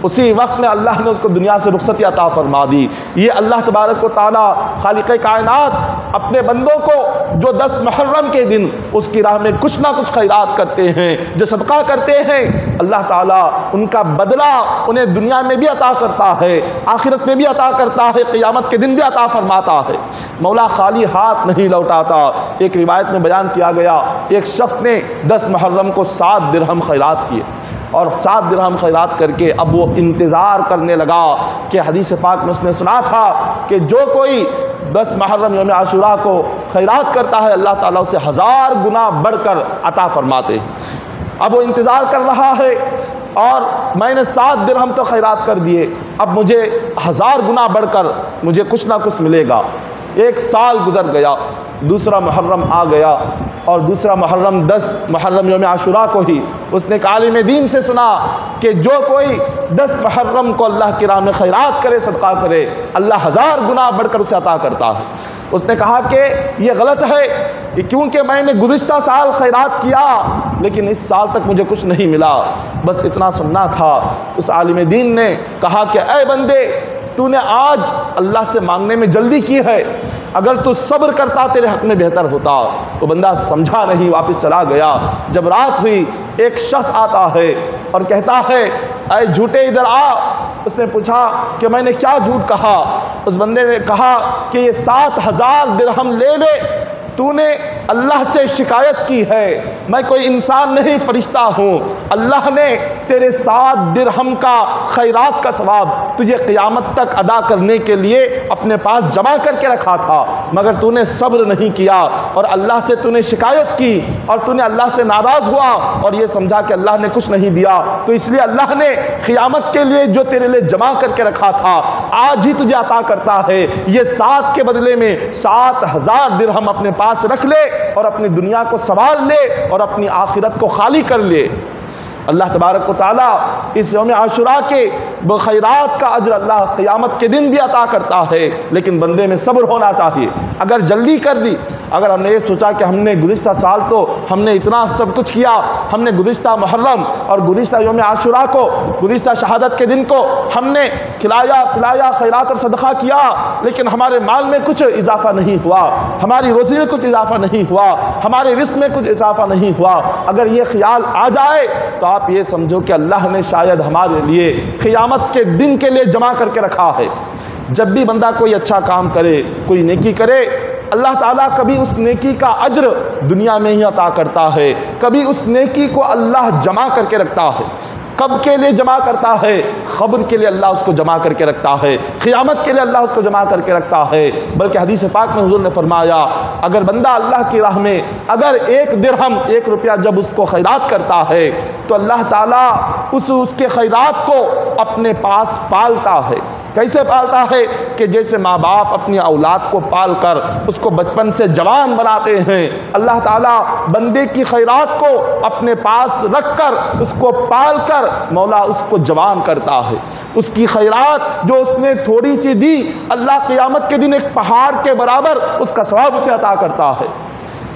उसी वक्त में अल्लाह ने उसको दुनिया से रुखसती अता फरमा दी। ये अल्लाह तबारक व तआला खालिक़ कायनात अपने बंदों को जो 10 मुहर्रम के दिन उसकी राह में कुछ ना कुछ खैरात करते हैं, जो सदका करते हैं, अल्लाह ताला उनका बदला उन्हें दुनिया में भी अता करता है, आखिरत में भी अता करता है, क़यामत के दिन भी अता फरमाता है। मौला खाली हाथ नहीं लौटाता। एक रिवायत में बयान किया गया एक शख्स ने 10 मुहर्रम को 7 दिरहम खैरात किए और 7 दिरहम खैरात करके अब वो इंतज़ार करने लगा कि हदीस पाक में उसने सुना था कि जो कोई 10 मुहर्रम यौम आशूरा को खैरात करता है अल्लाह ताला उसे 1000 गुना बढ़कर अता फरमाते हैं। अब वो इंतज़ार कर रहा है और मैंने 7 दिरहम तो खैरात कर दिए, अब मुझे 1000 गुना बढ़कर मुझे कुछ ना कुछ मिलेगा। 1 साल गुजर गया, दूसरा मुहर्रम आ गया और दूसरा मुहर्रम 10 मुहर्रम यौम आशूरा को ही उसने एक आलिम दीन से सुना कि जो कोई 10 मुहर्रम को अल्लाह की राह में खैरात करे, सदका करे, अल्लाह 1000 गुना बढ़कर उसे अता करता है। उसने कहा कि ये गलत है क्योंकि मैंने गुज़िश्ता साल खैरात किया लेकिन इस साल तक मुझे कुछ नहीं मिला। बस इतना सुनना था। उस आलिम दीन ने कहा कि ऐ बंदे तूने आज अल्लाह से मांगने में जल्दी की है, अगर तू सब्र करता तेरे हक़ में बेहतर होता। तो बंदा समझा नहीं, वापस चला गया। जब रात हुई एक शख्स आता है और कहता है ऐ झूठे इधर आ। उसने पूछा कि मैंने क्या झूठ कहा? उस बंदे ने कहा कि ये 7000 दिरहम ले ले, तूने अल्लाह से शिकायत की है, मैं कोई इंसान नहीं फरिश्ता हूँ। अल्लाह ने तेरे 7 दिरहम का खैरात का सवाब तुझे क़यामत तक अदा करने के लिए अपने पास जमा करके रखा था, मगर तूने सब्र नहीं किया और अल्लाह से तूने शिकायत की और तूने अल्लाह से नाराज़ हुआ और ये समझा कि अल्लाह ने कुछ नहीं दिया, तो इसलिए अल्लाह ने क़यामत के लिए जो तेरे लिए जमा करके रखा था आज ही तुझे अता करता है। ये 7 के बदले में 7000 दिरहम अपने पास रख ले और अपनी दुनिया को संभाल ले और अपनी आखिरत को खाली कर ले। अल्लाह तबारक व तआला इस यौम आशूरा के खैरात का अज्र अल्लाह क़यामत के दिन भी अता करता है, लेकिन बंदे में सब्र होना चाहिए। अगर जल्दी कर दी, अगर हमने ये सोचा कि हमने गुज़िश्ता साल तो हमने इतना सब कुछ किया, हमने गुज़िश्ता मुहर्रम और गुज़िश्ता यौम आशूरा को, गुज़िश्ता शहादत के दिन को हमने खिलाया पिलाया, खैरात और सदका किया, लेकिन हमारे माल में कुछ इजाफा नहीं हुआ, हमारी रोज़ी में कुछ इजाफा नहीं हुआ, हमारे रिस्क में कुछ इजाफा नहीं हुआ। अगर ये ख्याल आ जाए तो आप ये समझो कि अल्लाह ने शायद हमारे लिए क़यामत के दिन के लिए जमा करके रखा है। जब भी बंदा कोई अच्छा काम करे, कोई नेकी करे, अल्लाह ताला कभी उस नेकी का अज्र दुनिया में ही अता करता है, कभी उस नेकी को अल्लाह जमा करके रखता है। कब के लिए जमा करता है? ख़ब्र के लिए अल्लाह उसको जमा करके रखता है, क़यामत के लिए अल्लाह उसको जमा करके रखता है। बल्कि हदीस पाक में हुज़ूर ने फरमाया अगर बंदा अल्लाह की राह में अगर 1 दिरहम 1 रुपया जब उसको खैरात करता है तो अल्लाह ताला उसके खैरात को अपने पास पालता है, कैसे पालता है कि जैसे माँ बाप अपनी औलाद को पाल कर उसको बचपन से जवान बनाते हैं, अल्लाह ताला बंदे की खैरात को अपने पास रख कर उसको पाल कर मौला उसको जवान करता है। उसकी खैरात जो उसने थोड़ी सी दी, अल्लाह क़यामत के दिन एक पहाड़ के बराबर उसका सवाब उसे अता करता है।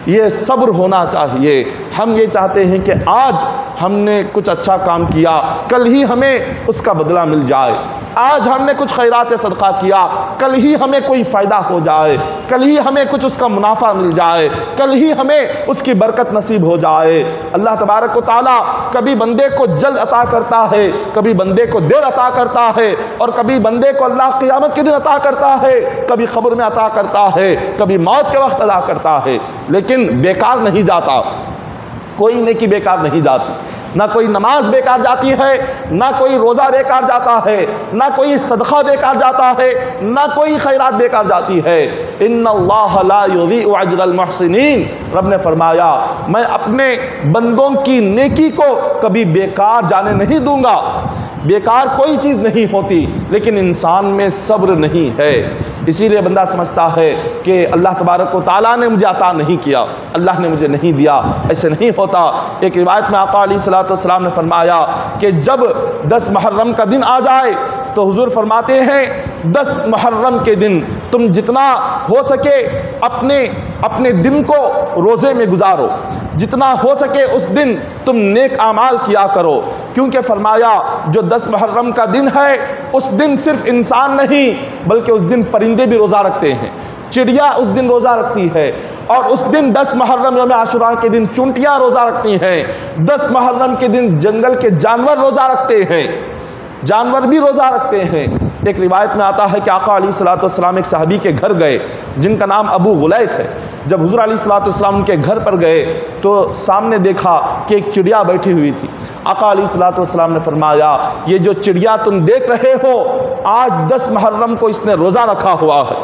ये सब्र होना चाहिए। हम ये चाहते हैं कि आज हमने कुछ अच्छा काम किया, कल ही हमें उसका बदला मिल जाए। आज हमने कुछ खैरात सदका किया, कल ही हमें कोई फ़ायदा हो जाए, कल ही हमें कुछ उसका मुनाफा मिल जाए, कल ही हमें उसकी बरकत नसीब हो जाए। अल्लाह तबारक व तआला कभी बंदे को जल्द अता करता है, कभी बंदे को देर अता करता है, और कभी बंदे को अल्लाह क़यामत के दिन अता करता है, कभी क़ब्र में अता करता है, कभी मौत के वक्त अता करता है। लेकिन बेकार नहीं जाता, कोई नेकी बेकार नहीं जाती, ना कोई नमाज बेकार जाती है, ना कोई रोज़ा बेकार जाता है, ना कोई सदका बेकार जाता है, ना कोई खैरात बेकार जाती है। इन्नल्लाह ला युज़ीउ अज्रल मुहसिनीन, रब ने फरमाया मैं अपने बंदों की नेकी को कभी बेकार जाने नहीं दूंगा। बेकार कोई चीज़ नहीं होती, लेकिन इंसान में सब्र नहीं है। इसीलिए बंदा समझता है कि अल्लाह तबारक व तआला ने मुझे अता नहीं किया, अल्लाह ने मुझे नहीं दिया। ऐसे नहीं होता। एक रिवायत में आका अलैहिस्सलातु वस्सलाम ने फरमाया कि जब 10 मुहर्रम का दिन आ जाए तो हुजूर फरमाते हैं 10 मुहर्रम के दिन तुम जितना हो सके अपने दिन को रोज़े में गुजारो, जितना हो सके उस दिन तुम नेक आमाल किया करो। क्योंकि फरमाया जो 10 मुहर्रम का दिन है उस दिन सिर्फ इंसान नहीं बल्कि उस दिन परिंदे भी रोज़ा रखते हैं, चिड़िया उस दिन रोज़ा रखती है, और उस दिन 10 मुहर्रम यौम आशुरा के दिन चूंटियाँ रोज़ा रखती हैं। 10 मुहर्रम के दिन जंगल के जानवर रोज़ा रखते हैं, जानवर भी रोज़ा रखते हैं। एक रिवायत में आता है कि आका अलैहिस्सलातु वस्सलाम एक सहाबी के घर गए जिनका नाम अबू गुलैथ है। जब हुज़ूर अलैहिस्सलातु वस्सलाम उनके घर पर गए तो सामने देखा कि एक चिड़िया बैठी हुई थी। आका अलैहिस्सलातु वस्सलाम ने फरमाया ये जो चिड़िया तुम देख रहे हो आज 10 मुहर्रम को इसने रोज़ा रखा हुआ है।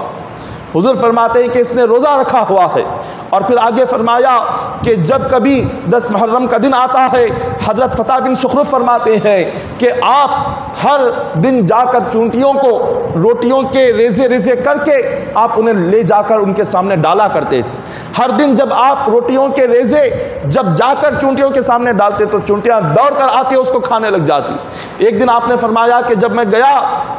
हुज़ूर फरमाते हैं कि इसने रोज़ा रखा हुआ है। और फिर आगे फरमाया कि जब कभी 10 मुहर्रम का दिन आता है, हज़रत फ़ता बिन शुख़्रुफ़ फरमाते हैं कि आप हर दिन जाकर चूंटियों को रोटियों के रेज़े रेज़े करके आप उन्हें ले जाकर उनके सामने डाला करते थे। हर दिन जब आप रोटियों के रेज़े जब जाकर चूंटियों के सामने डालते तो चूंटियाँ दौड़ कर आती उसको खाने लग जाती। एक दिन आपने फरमाया कि जब मैं गया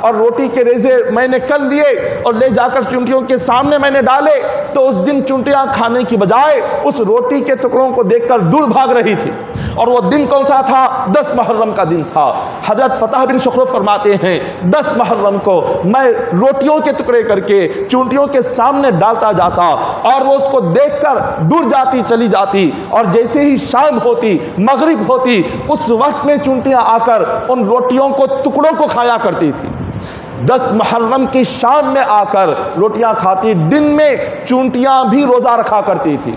और रोटी के रेज़े मैंने कर लिए और ले जाकर चूंटियों के सामने मैंने डाले तो उस दिन चूंटियाँ खाने की बजाय उस रोटी के टुकड़ों को देखकर दूर भाग रही थी। और वो दिन कौन सा था? 10 मुहर्रम का दिन था। हज़रत फ़ता बिन शुख़्रुफ़ फरमाते हैं 10 मुहर्रम को मैं रोटियों के टुकड़े करके चूंटियों के सामने डालता जाता और वो उसको देखकर दूर जाती चली जाती, और जैसे ही शाम होती मगरिब होती उस वक्त में चूंटियाँ आकर उन रोटियों को टुकड़ों को खाया करती थी। 10 मुहर्रम की शाम में आकर रोटियां खाती, दिन में चूंटियां भी रोज़ा रखा करती थी।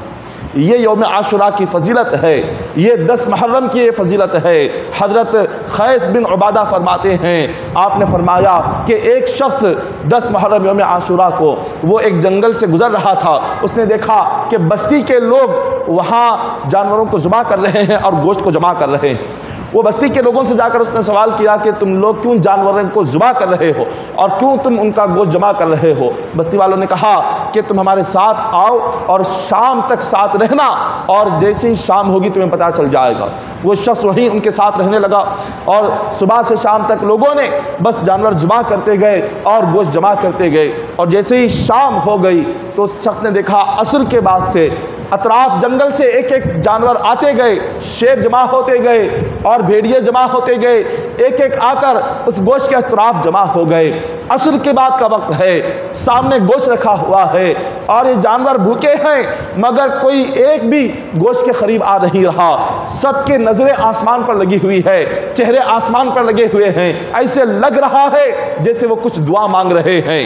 ये यौम आशुरा की फ़जीलत है, ये 10 मुहर्रम की ये फ़जीलत है। हज़रत ख़ैस बिन उबादा फरमाते हैं आपने फरमाया कि एक शख्स 10 मुहर्रम यौम आशुरा को वो एक जंगल से गुज़र रहा था। उसने देखा कि बस्ती के लोग वहाँ जानवरों को ज़ुबा कर रहे हैं और गोश्त को जमा कर रहे हैं। वो बस्ती के लोगों से जाकर उसने सवाल किया कि तुम लोग क्यों जानवरों को ज़ुबा कर रहे हो और क्यों तुम उनका गोश्त जमा कर रहे हो? बस्ती वालों ने कहा कि तुम हमारे साथ आओ और शाम तक साथ रहना, और जैसे ही शाम होगी तुम्हें पता चल जाएगा। वो शख्स वहीं उनके साथ रहने लगा और सुबह से शाम तक लोगों ने बस जानवर ज़ुबा करते गए और गोश्त जमा करते गए। और जैसे ही शाम हो गई तो उस शख्स ने देखा असर के बाद से अतराफ जंगल से एक एक जानवर आते गए, शेर जमा होते गए और भेड़िए जमा होते गए, एक एक आकर उस गोश्त के अतराफ जमा हो गए। असर के बाद का वक्त है, सामने गोश्त रखा हुआ है और ये जानवर भूखे हैं मगर कोई एक भी गोश्त के करीब आ नहीं रहा। सबके नज़रें आसमान पर लगी हुई है, चेहरे आसमान पर लगे हुए हैं, ऐसे लग रहा है जैसे वो कुछ दुआ मांग रहे हैं।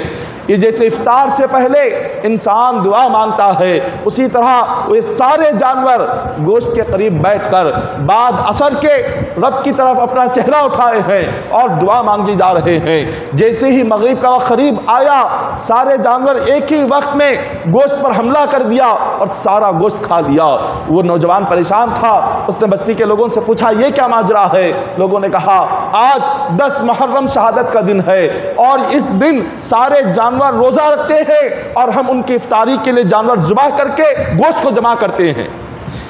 ये जैसे इफ्तार से पहले इंसान दुआ मांगता है उसी तरह वे सारे जानवर गोश्त के करीब बैठकर बाद असर के रब की तरफ अपना चेहरा उठाए हैं और दुआ मांगी जा रहे हैं। जैसे ही मगरिब का वक्त करीब आया सारे जानवर एक ही वक्त में गोश्त पर हमला कर दिया और सारा गोश्त खा लिया। वो नौजवान परेशान था, उसने बस्ती के लोगों से पूछा ये क्या माजरा है। लोगों ने कहा आज 10 मुहर्रम शहादत का दिन है और इस दिन सारे जानवर रोजा रखते हैं और हम उनकी इफ्तारी के लिए जानवर ज़ुबाह करके गोश्त को जमा करते हैं।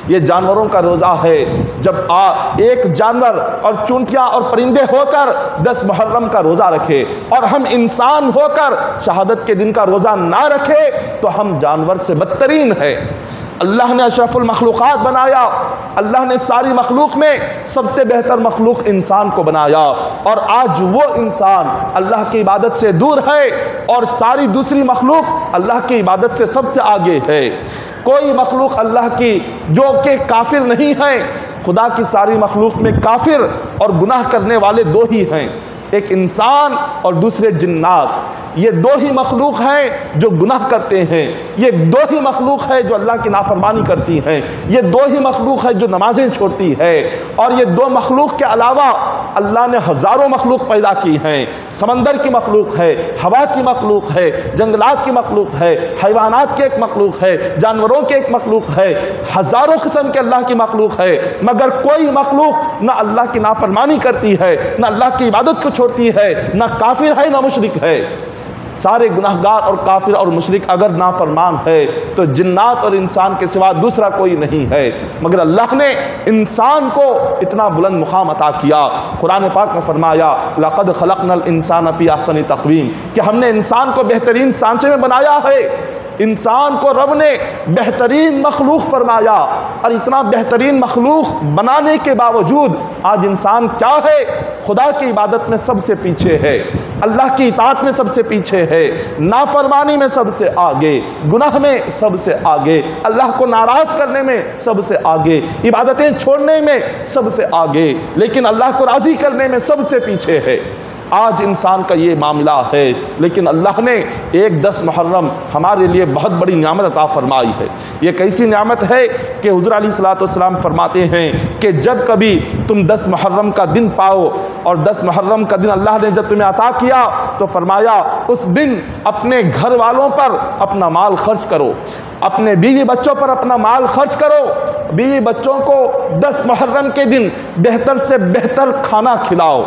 ये जानवरों का रोज़ा है। जब एक जानवर और चूंटियाँ और परिंदे होकर 10 मुहर्रम का रोज़ा रखे और हम इंसान होकर शहादत के दिन का रोज़ा ना रखे तो हम जानवर से बदतरीन है। अल्लाह ने अशरफुल मखलूक़ात बनाया, अल्लाह ने सारी मखलूक में सबसे बेहतर मखलूक इंसान को बनाया और आज वो इंसान अल्लाह की इबादत से दूर है और सारी दूसरी मखलूक अल्लाह की इबादत से सबसे आगे है। कोई मखलूक अल्लाह की जो कि काफिर नहीं है। खुदा की सारी मखलूक में काफिर और गुनाह करने वाले दो ही हैं, एक इंसान और दूसरे जिन्नात। ये दो ही मखलूक हैं जो गुनाह करते हैं, ये दो ही मखलूक है जो अल्लाह की नाफरमानी करती हैं, ये दो ही मखलूक है जो नमाजें छोड़ती है। और ये दो मखलूक के अलावा अल्लाह ने हज़ारों मखलूक पैदा की हैं। समंदर की मखलूक है, हवा की मखलूक है, जंगलात की मखलूक है, हैवानात की एक मखलूक है, जानवरों की एक मखलूक है, हज़ारों किस्म के अल्लाह की मखलूक है। मगर कोई मखलूक ना अल्लाह की नाफरमानी करती है, ना अल्लाह की इबादत को छोड़ती है, ना काफिर है ना मुशरिक है। सारे गुनाहगार और काफिर और मुशरिक अगर नाफरमान है तो जिन्नात और इंसान के सिवा दूसरा कोई नहीं है। मगर अल्लाह ने इंसान को इतना बुलंद मुकाम अता किया। कुरान पाक में फरमाया लक़द खलक़नल इंसान फ़ी अहसनि तक़वीम, कि हमने इंसान को बेहतरीन सांचे में बनाया है। इंसान को रब ने बेहतरीन मखलूक फरमाया और इतना बेहतरीन मखलूक बनाने के बावजूद आज इंसान क्या है? खुदा की इबादत में सबसे पीछे है, अल्लाह की इताअत में सबसे पीछे है, नाफरमानी में सबसे आगे, गुनाह में सबसे आगे, अल्लाह को नाराज़ करने में सबसे आगे, इबादतें छोड़ने में सबसे आगे, लेकिन अल्लाह को राज़ी करने में सबसे पीछे है। आज इंसान का ये मामला है। लेकिन अल्लाह ने एक 10 मुहर्रम हमारे लिए बहुत बड़ी नियामत अता फरमाई है। ये कैसी नियामत है कि हुज़ूर अलैहिस्सलाम फरमाते हैं कि जब कभी तुम 10 मुहर्रम का दिन पाओ और 10 मुहर्रम का दिन अल्लाह ने जब तुम्हें अता किया तो फरमाया उस दिन अपने घर वालों पर अपना माल खर्च करो, अपने बीवी बच्चों पर अपना माल खर्च करो। बीवी बच्चों को 10 मुहर्रम के दिन बेहतर से बेहतर खाना खिलाओ,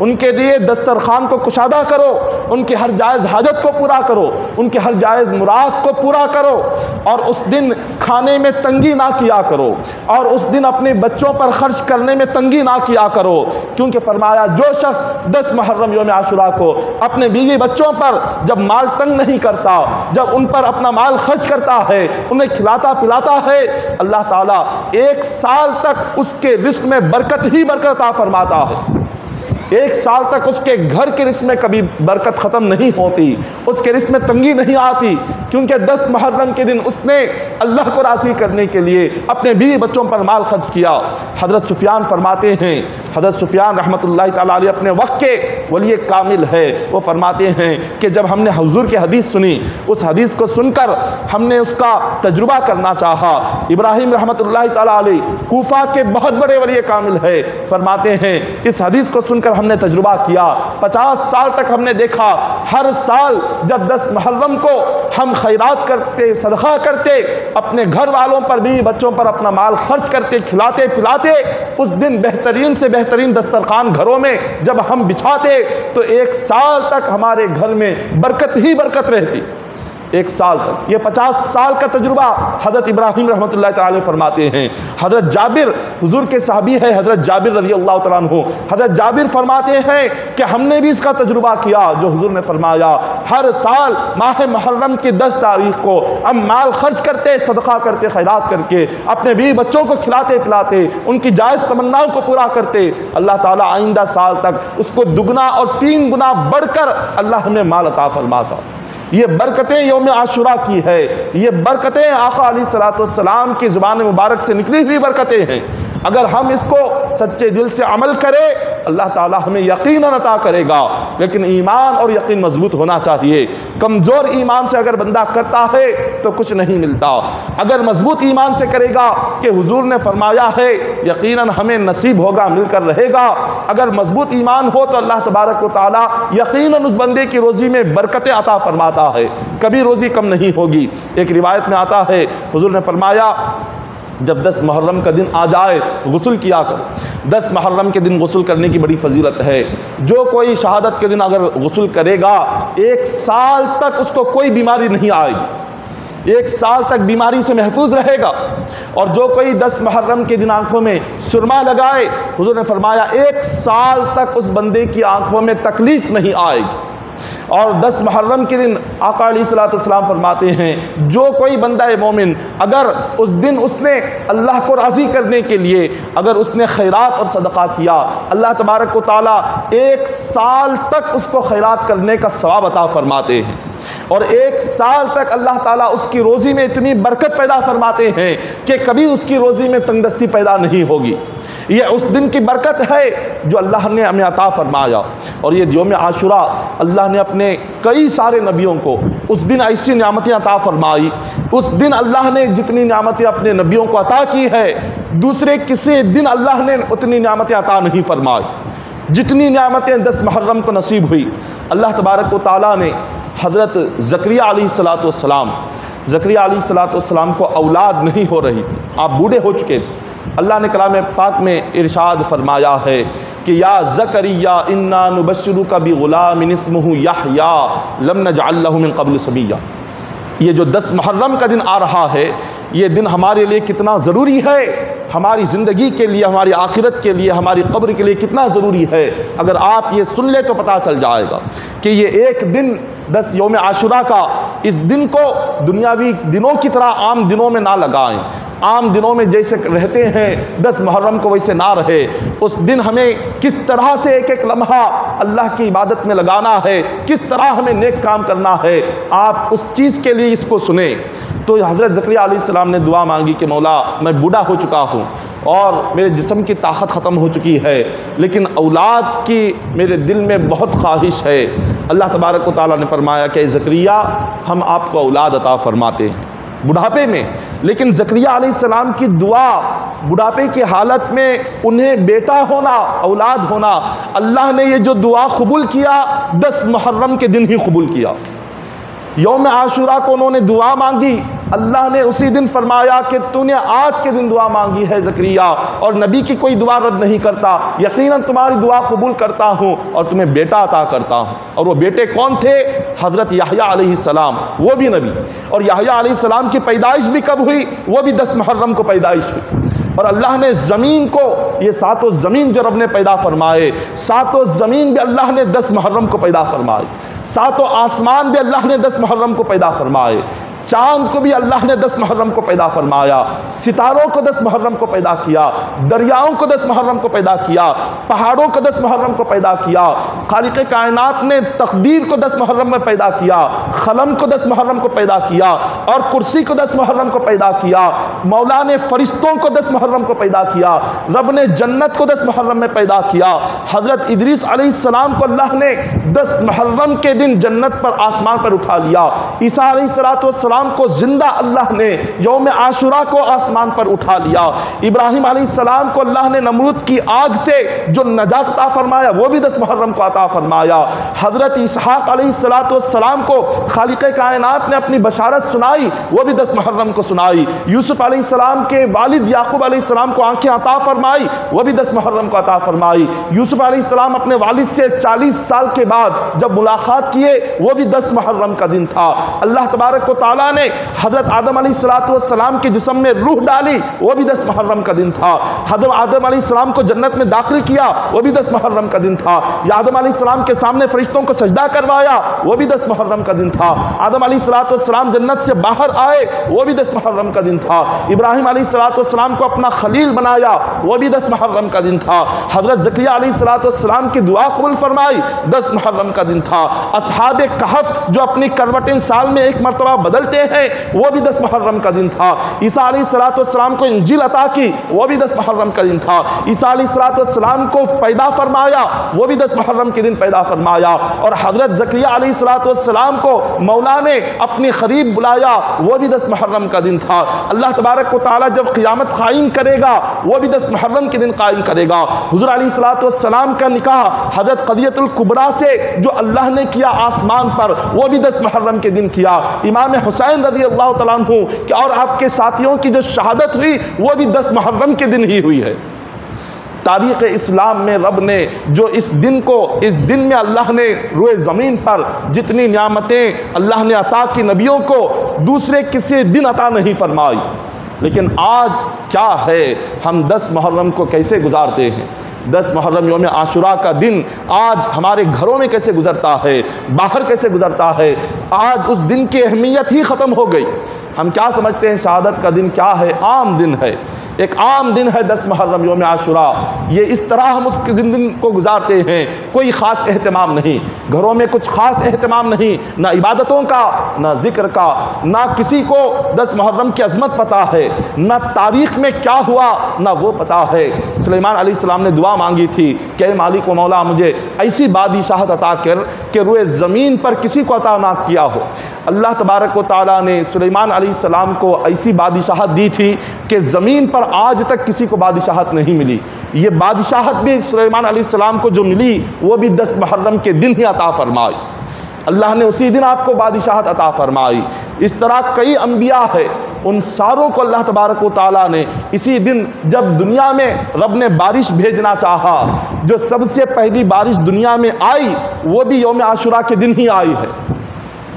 उनके लिए दस्तरखान को कुशादा करो, उनकी हर जायज़ हाजत को पूरा करो, उनके हर जायज़ मुराद को पूरा करो। और उस दिन खाने में तंगी ना किया करो और उस दिन अपने बच्चों पर खर्च करने में तंगी ना किया करो, क्योंकि फरमाया जो शख्स 10 मुहर्रम यौम आशुरा को अपने बीवी बच्चों पर जब माल तंग नहीं करता, जब उन पर अपना माल खर्च करता है, उन्हें खिलाता पिलाता है, अल्लाह ताला 1 साल तक उसके रिस्क में बरकत ही बरकत अता फरमाता है। 1 साल तक उसके घर के रिस्क में कभी बरकत ख़त्म नहीं होती, उसके रिस्क में तंगी नहीं आती, क्योंकि 10 मुहर्रम के दिन उसने अल्लाह को राज़ी करने के लिए अपने बीवी बच्चों पर माल खर्च किया। हज़रत सुफियान फरमाते हैं, हज़रत सुफियान रहमतुल्लाहि तआला अलैह अपने वक्त के वली कामिल है, वो फरमाते हैं कि जब हमने हुज़ूर की हदीस सुनी, उस हदीस को सुनकर हमने उसका तजुर्बा करना चाहा। इब्राहिम रहमतुल्लाहि तआला अलैह कूफा के बहुत बड़े वली कामिल है, फरमाते हैं इस हदीस को सुनकर हमने तजुर्बा किया। 50 साल तक हमने देखा हर साल जब 10 मुहर्रम को हम खैरात करते, सदका करते, अपने घर वालों पर भी बच्चों पर अपना माल खर्च करते, खिलाते पिलाते, उस दिन बेहतरीन से बेहतरीन दस्तरखान घरों में जब हम बिछाते तो 1 साल तक हमारे घर में बरकत ही बरकत रहती। 1 साल तक। ये 50 साल का तजुर्बा हज़रत इब्राहिम रहमतुल्लाहि तआला फरमाते हैं। हज़रत जाबिर हुजूर के साहबी है, हज़रत जाबिर रज़ी अल्लाह तआला अन्हु, हज़रत जाबिर फरमाते हैं कि हमने भी इसका तजुर्बा किया जो हुजूर ने फरमाया। हर साल माह मुहर्रम की 10 तारीख को हम माल खर्च करते, सदका करते, खैरात करके अपने बीवी बच्चों को खिलाते पिलाते, उनकी जायज़ तमन्नाओं को पूरा करते। अल्लाह ताला आइंदा साल तक उसको दुगना और 3 गुना बढ़कर अल्लाह हमें माल अता फरमाता। ये बरकतें यौम आशुरा की है, ये बरकतें आका अलैहिस्सलातु वस्सलाम की ज़ुबान मुबारक से निकली हुई बरकतें हैं। अगर हम इसको सच्चे दिल से अमल करे, अल्लाह ताला हमें यकीनन अता करेगा। लेकिन ईमान और यकीन मजबूत होना चाहिए। कमज़ोर ईमान से अगर बंदा करता है तो कुछ नहीं मिलता। अगर मजबूत ईमान से करेगा कि हुजूर ने फरमाया है यकीनन हमें नसीब होगा, मिलकर रहेगा। अगर मजबूत ईमान हो तो अल्लाह तबारक व तआला यकीनन उस बंदे की रोज़ी में बरकतें अता फरमाता है, कभी रोज़ी कम नहीं होगी। एक रिवायत में आता है हुजूर ने फरमाया जब 10 मुहर्रम का दिन आ जाए गुस्ल किया कर। 10 मुहर्रम के दिन गुस्ल करने की बड़ी फजीलत है। जो कोई शहादत के दिन अगर गुस्ल करेगा 1 साल तक उसको कोई बीमारी नहीं आएगी, 1 साल तक बीमारी से महफूज रहेगा। और जो कोई 10 मुहर्रम के दिन आंखों में सुरमा लगाए, हुजूर ने फरमाया 1 साल तक उस बंदे की आंखों में तकलीफ नहीं आएगी। और 10 मुहर्रम के दिन आका अलैहिस्सलाम फरमाते हैं जो कोई बंदा मोमिन अगर उस दिन उसने अल्लाह को राज़ी करने के लिए अगर उसने खैरात और सदक़ा किया, अल्लाह तबारक व तआला 1 साल तक उसको खैरात करने का सवाब अता फरमाते हैं। और 1 साल तक अल्लाह ताला उसकी रोज़ी में इतनी बरकत पैदा फरमाते हैं कि कभी उसकी रोज़ी में तंगदस्ती पैदा नहीं होगी। ये उस दिन की बरकत है जो अल्लाह ने हमें अता फरमाया। और ये यौम आशुरा अल्लाह ने अपने कई सारे नबियों को उस दिन ऐसी नियामतें अता फरमाई। उस दिन अल्लाह ने जितनी नियामतें अपने नबियों को अता की है दूसरे किसी दिन अल्लाह ने उतनी नियामतें अता नहीं फरमाई जितनी नियामतें 10 मुहर्रम को नसीब हुई। अल्लाह तबारक व तआला ने हज़रत ज़करिया अलैहिस्सलाम को औलाद नहीं हो रही थी, आप बूढ़े हो चुके थे। अल्लाह ने कलाम पाक में इरशाद फरमाया है कि या ज़करिया इन्ना नुबश्शिरुका बिग़ुलामिन इस्मुहु यहया लम नजअल लहु मिन क़ब्ल सबिय्या। ये जो 10 मुहर्रम का दिन आ रहा है ये दिन हमारे लिए कितना ज़रूरी है, हमारी ज़िंदगी के लिए, हमारी आखिरत के लिए, हमारी कब्र के लिए कितना ज़रूरी है। अगर आप ये सुन ले तो पता चल जाएगा कि ये एक दिन 10 यौम आशुरा का इस दिन को दुनियावी दिनों की तरह आम दिनों में ना लगाएं। आम दिनों में जैसे रहते हैं 10 मुहर्रम को वैसे ना रहे। उस दिन हमें किस तरह से एक एक लम्हा अल्लाह की इबादत में लगाना है, किस तरह हमें नेक काम करना है, आप उस चीज़ के लिए इसको सुने। तो हज़रत ज़करिया अलैहिस्सलाम ने दुआ मांगी कि मौला मैं बूढ़ा हो चुका हूँ और मेरे जिस्म की ताकत ख़त्म हो चुकी है, लेकिन औलाद की मेरे दिल में बहुत ख्वाहिश है। अल्लाह तबारक व तआला ने फरमाया कि ज़करिया हम आपको औलाद अता फरमाते हैं बुढ़ापे में। लेकिन ज़करिया अलैहिस्सलाम की दुआ बुढ़ापे की हालत में उन्हें बेटा होना, औलाद होना, अल्लाह ने ये जो दुआ कबूल किया 10 मुहर्रम के दिन ही कबूल किया। यौम आशुरा को उन्होंने दुआ मांगी, अल्लाह ने उसी दिन फरमाया कि तूने आज के दिन दुआ मांगी है ज़करिया, और नबी की कोई दुआ रद्द नहीं करता, यकीनन तुम्हारी दुआ कबूल करता हूँ और तुम्हें बेटा अता करता हूँ। और वो बेटे कौन थे? हज़रत याहया अलैहिस्सलाम, वो भी नबी। और याहया अलैहिस्सलाम की पैदाइश भी कब हुई? वो भी 10 मुहर्रम को पैदाइश हुई। और अल्लाह ने ज़मीन को, ये 7 ज़मीन जो रब ने पैदा फरमाए, 7 ज़मीन भी अल्लाह ने 10 मुहर्रम को पैदा फरमाए, 7 आसमान भी अल्लाह ने 10 मुहर्रम को पैदा फरमाए, चाँद को भी अल्लाह ने 10 मुहर्रम को पैदा फरमाया, सितारों को 10 मुहर्रम को पैदा किया, दरियाओं को 10 मुहर्रम को पैदा किया, पहाड़ों को 10 मुहर्रम को पैदा किया, खालिक़ कायनात ने तकदीर को 10 मुहर्रम में पैदा किया, क़लम को 10 मुहर्रम को पैदा किया, और कुर्सी को 10 मुहर्रम को पैदा किया, मौला ने फ़रिश्तों को 10 मुहर्रम को पैदा किया, रब ने जन्नत को 10 मुहर्रम में पैदा किया। हज़रत इदरीस अलैहिस्सलाम को अल्लाह ने 10 मुहर्रम के दिन जन्नत पर, आसमान पर उठा लिया। ईसा अलैहिस्सलाम को जिंदा अल्लाह ने यौम आशुरा को आसमान पर उठा लिया। इब्राहिम अलैहिस्सलाम को अल्लाह ने नमरूद की आग से जो नजात अता फरमाया वो भी 10 मुहर्रम को अता फरमाया। हज़रत इसहाक़ अलैहिस्सलाम को खालिक़ कायनात ने अपनी बशारत सुनाई, वो भी 10 मुहर्रम को सुनाई। यूसुफ अलैहिस्सलाम के वालिद याकूब अलैहिस्सलाम को आंखें अता फरमाई, वो भी 10 मुहर्रम को अता फरमाई। यूसुफ अलैहिस्सलाम अपने वालिद से 40 साल के बाद जब मुलाकात किए वो भी 10 मुहर्रम का दिन था। अल्लाह तबारक व तआला ने हज़रत आदम अलैहिस्सलाम के जिस्म में रूह डाली, वो भी 10 मुहर्रम का दिन था। हज़रत आदम अलैहिस्सलाम को जन्नत में दाखिल किया, वो भी 10 मुहर्रम का दिन था। आदम अलैहिस्सलाम के सामने फरिश्तों को सजदा करवाया, वो भी 10 मुहर्रम का दिन था। आदम अलैहिस्सलाम जन्नत से बाहर आए, वो भी 10 मुहर्रम का दिन था। इब्राहिम अलैहिस्सलाम को अपना खलील बनाया, वो भी 10 मुहर्रम का दिन था। हज़रत ज़करिया अलैहिस्सलाम की दुआ कबूल फरमाई, 10 मुहर्रम का दिन था। असहाबे कहफ जो अपनी करवटें साल में एक मरतबा बदलते करते हैं वो भी 10 मुहर्रम का दिन था। ईसा अलैहिस्सलाम को इंजील अता की वो भी 10 मुहर्रम का दिन था। ईसा अलैहिस्सलाम को पैदा फरमाया वो भी 10 मुहर्रम के दिन पैदा फरमाया। और हजरत ज़करिया अलैहिस्सलाम को मौला ने अपने करीब बुलाया वो भी 10 मुहर्रम का दिन था। अल्लाह तबारक व तआला जब क़ियामत कायम करेगा वो भी 10 मुहर्रम के दिन कायम करेगा। हुज़ूर अलैहिस्सलाम का निकाह हजरत क़दियतुल कुबरा से जो अल्लाह ने किया आसमान पर वो भी 10 मुहर्रम के दिन किया। इमाम हुसैन रज़ी अल्लाह तआला अन्हु और आपके साथियों की जो शहादत हुई वो भी 10 मुहर्रम के दिन ही हुई है। तारीख़ इस्लाम में रब ने जो इस दिन में अल्लाह ने रोए ज़मीन पर जितनी नियामतें अल्लाह ने अता की नबियों को दूसरे किसी दिन अता नहीं फरमाई। लेकिन आज क्या है, हम 10 मुहर्रम को कैसे गुजारते हैं। 10 मुहर्रम यौम आशुरा का दिन आज हमारे घरों में कैसे गुजरता है, बाहर कैसे गुजरता है। आज उस दिन की अहमियत ही ख़त्म हो गई। हम क्या समझते हैं शहादत का दिन क्या है, आम दिन है, एक आम दिन है 10 मुहर्रम यौम आशुरा। ये इस तरह हम उस दिन को गुजारते हैं, कोई ख़ास एहतमाम नहीं, घरों में कुछ ख़ास एहतमाम नहीं, ना इबादतों का, ना ज़िक्र का, ना किसी को 10 मुहर्रम की अज़मत पता है, ना तारीख़ में क्या हुआ ना वो पता है। सुलेमान अलैहिस्सलाम ने दुआ मांगी थी कि मालिक व मौला मुझे ऐसी बादशाहत अता कर कि रुए ज़मीन पर किसी को अता ना किया हो। अल्लाह तबारक व तआला ने सुलेमान अलैहिस्सलाम को ऐसी बादशाहत दी थी कि ज़मीन पर आज तक किसी को बादशाहत नहीं मिली। ये बादशाहत भी सुलेमान अलैहिस्सलाम को जो मिली वो भी 10 मुहर्रम के दिन ही अता फरमाई। अल्लाह ने उसी दिन आपको बादशाहत अता फरमाई। इस तरह कई अंबिया है, उन सारों को अल्लाह तबारक व तआला ने इसी दिन, जब दुनिया में रब ने बारिश भेजना चाहा, जो सबसे पहली बारिश दुनिया में आई वो भी यौम आशुरा के दिन ही आई है।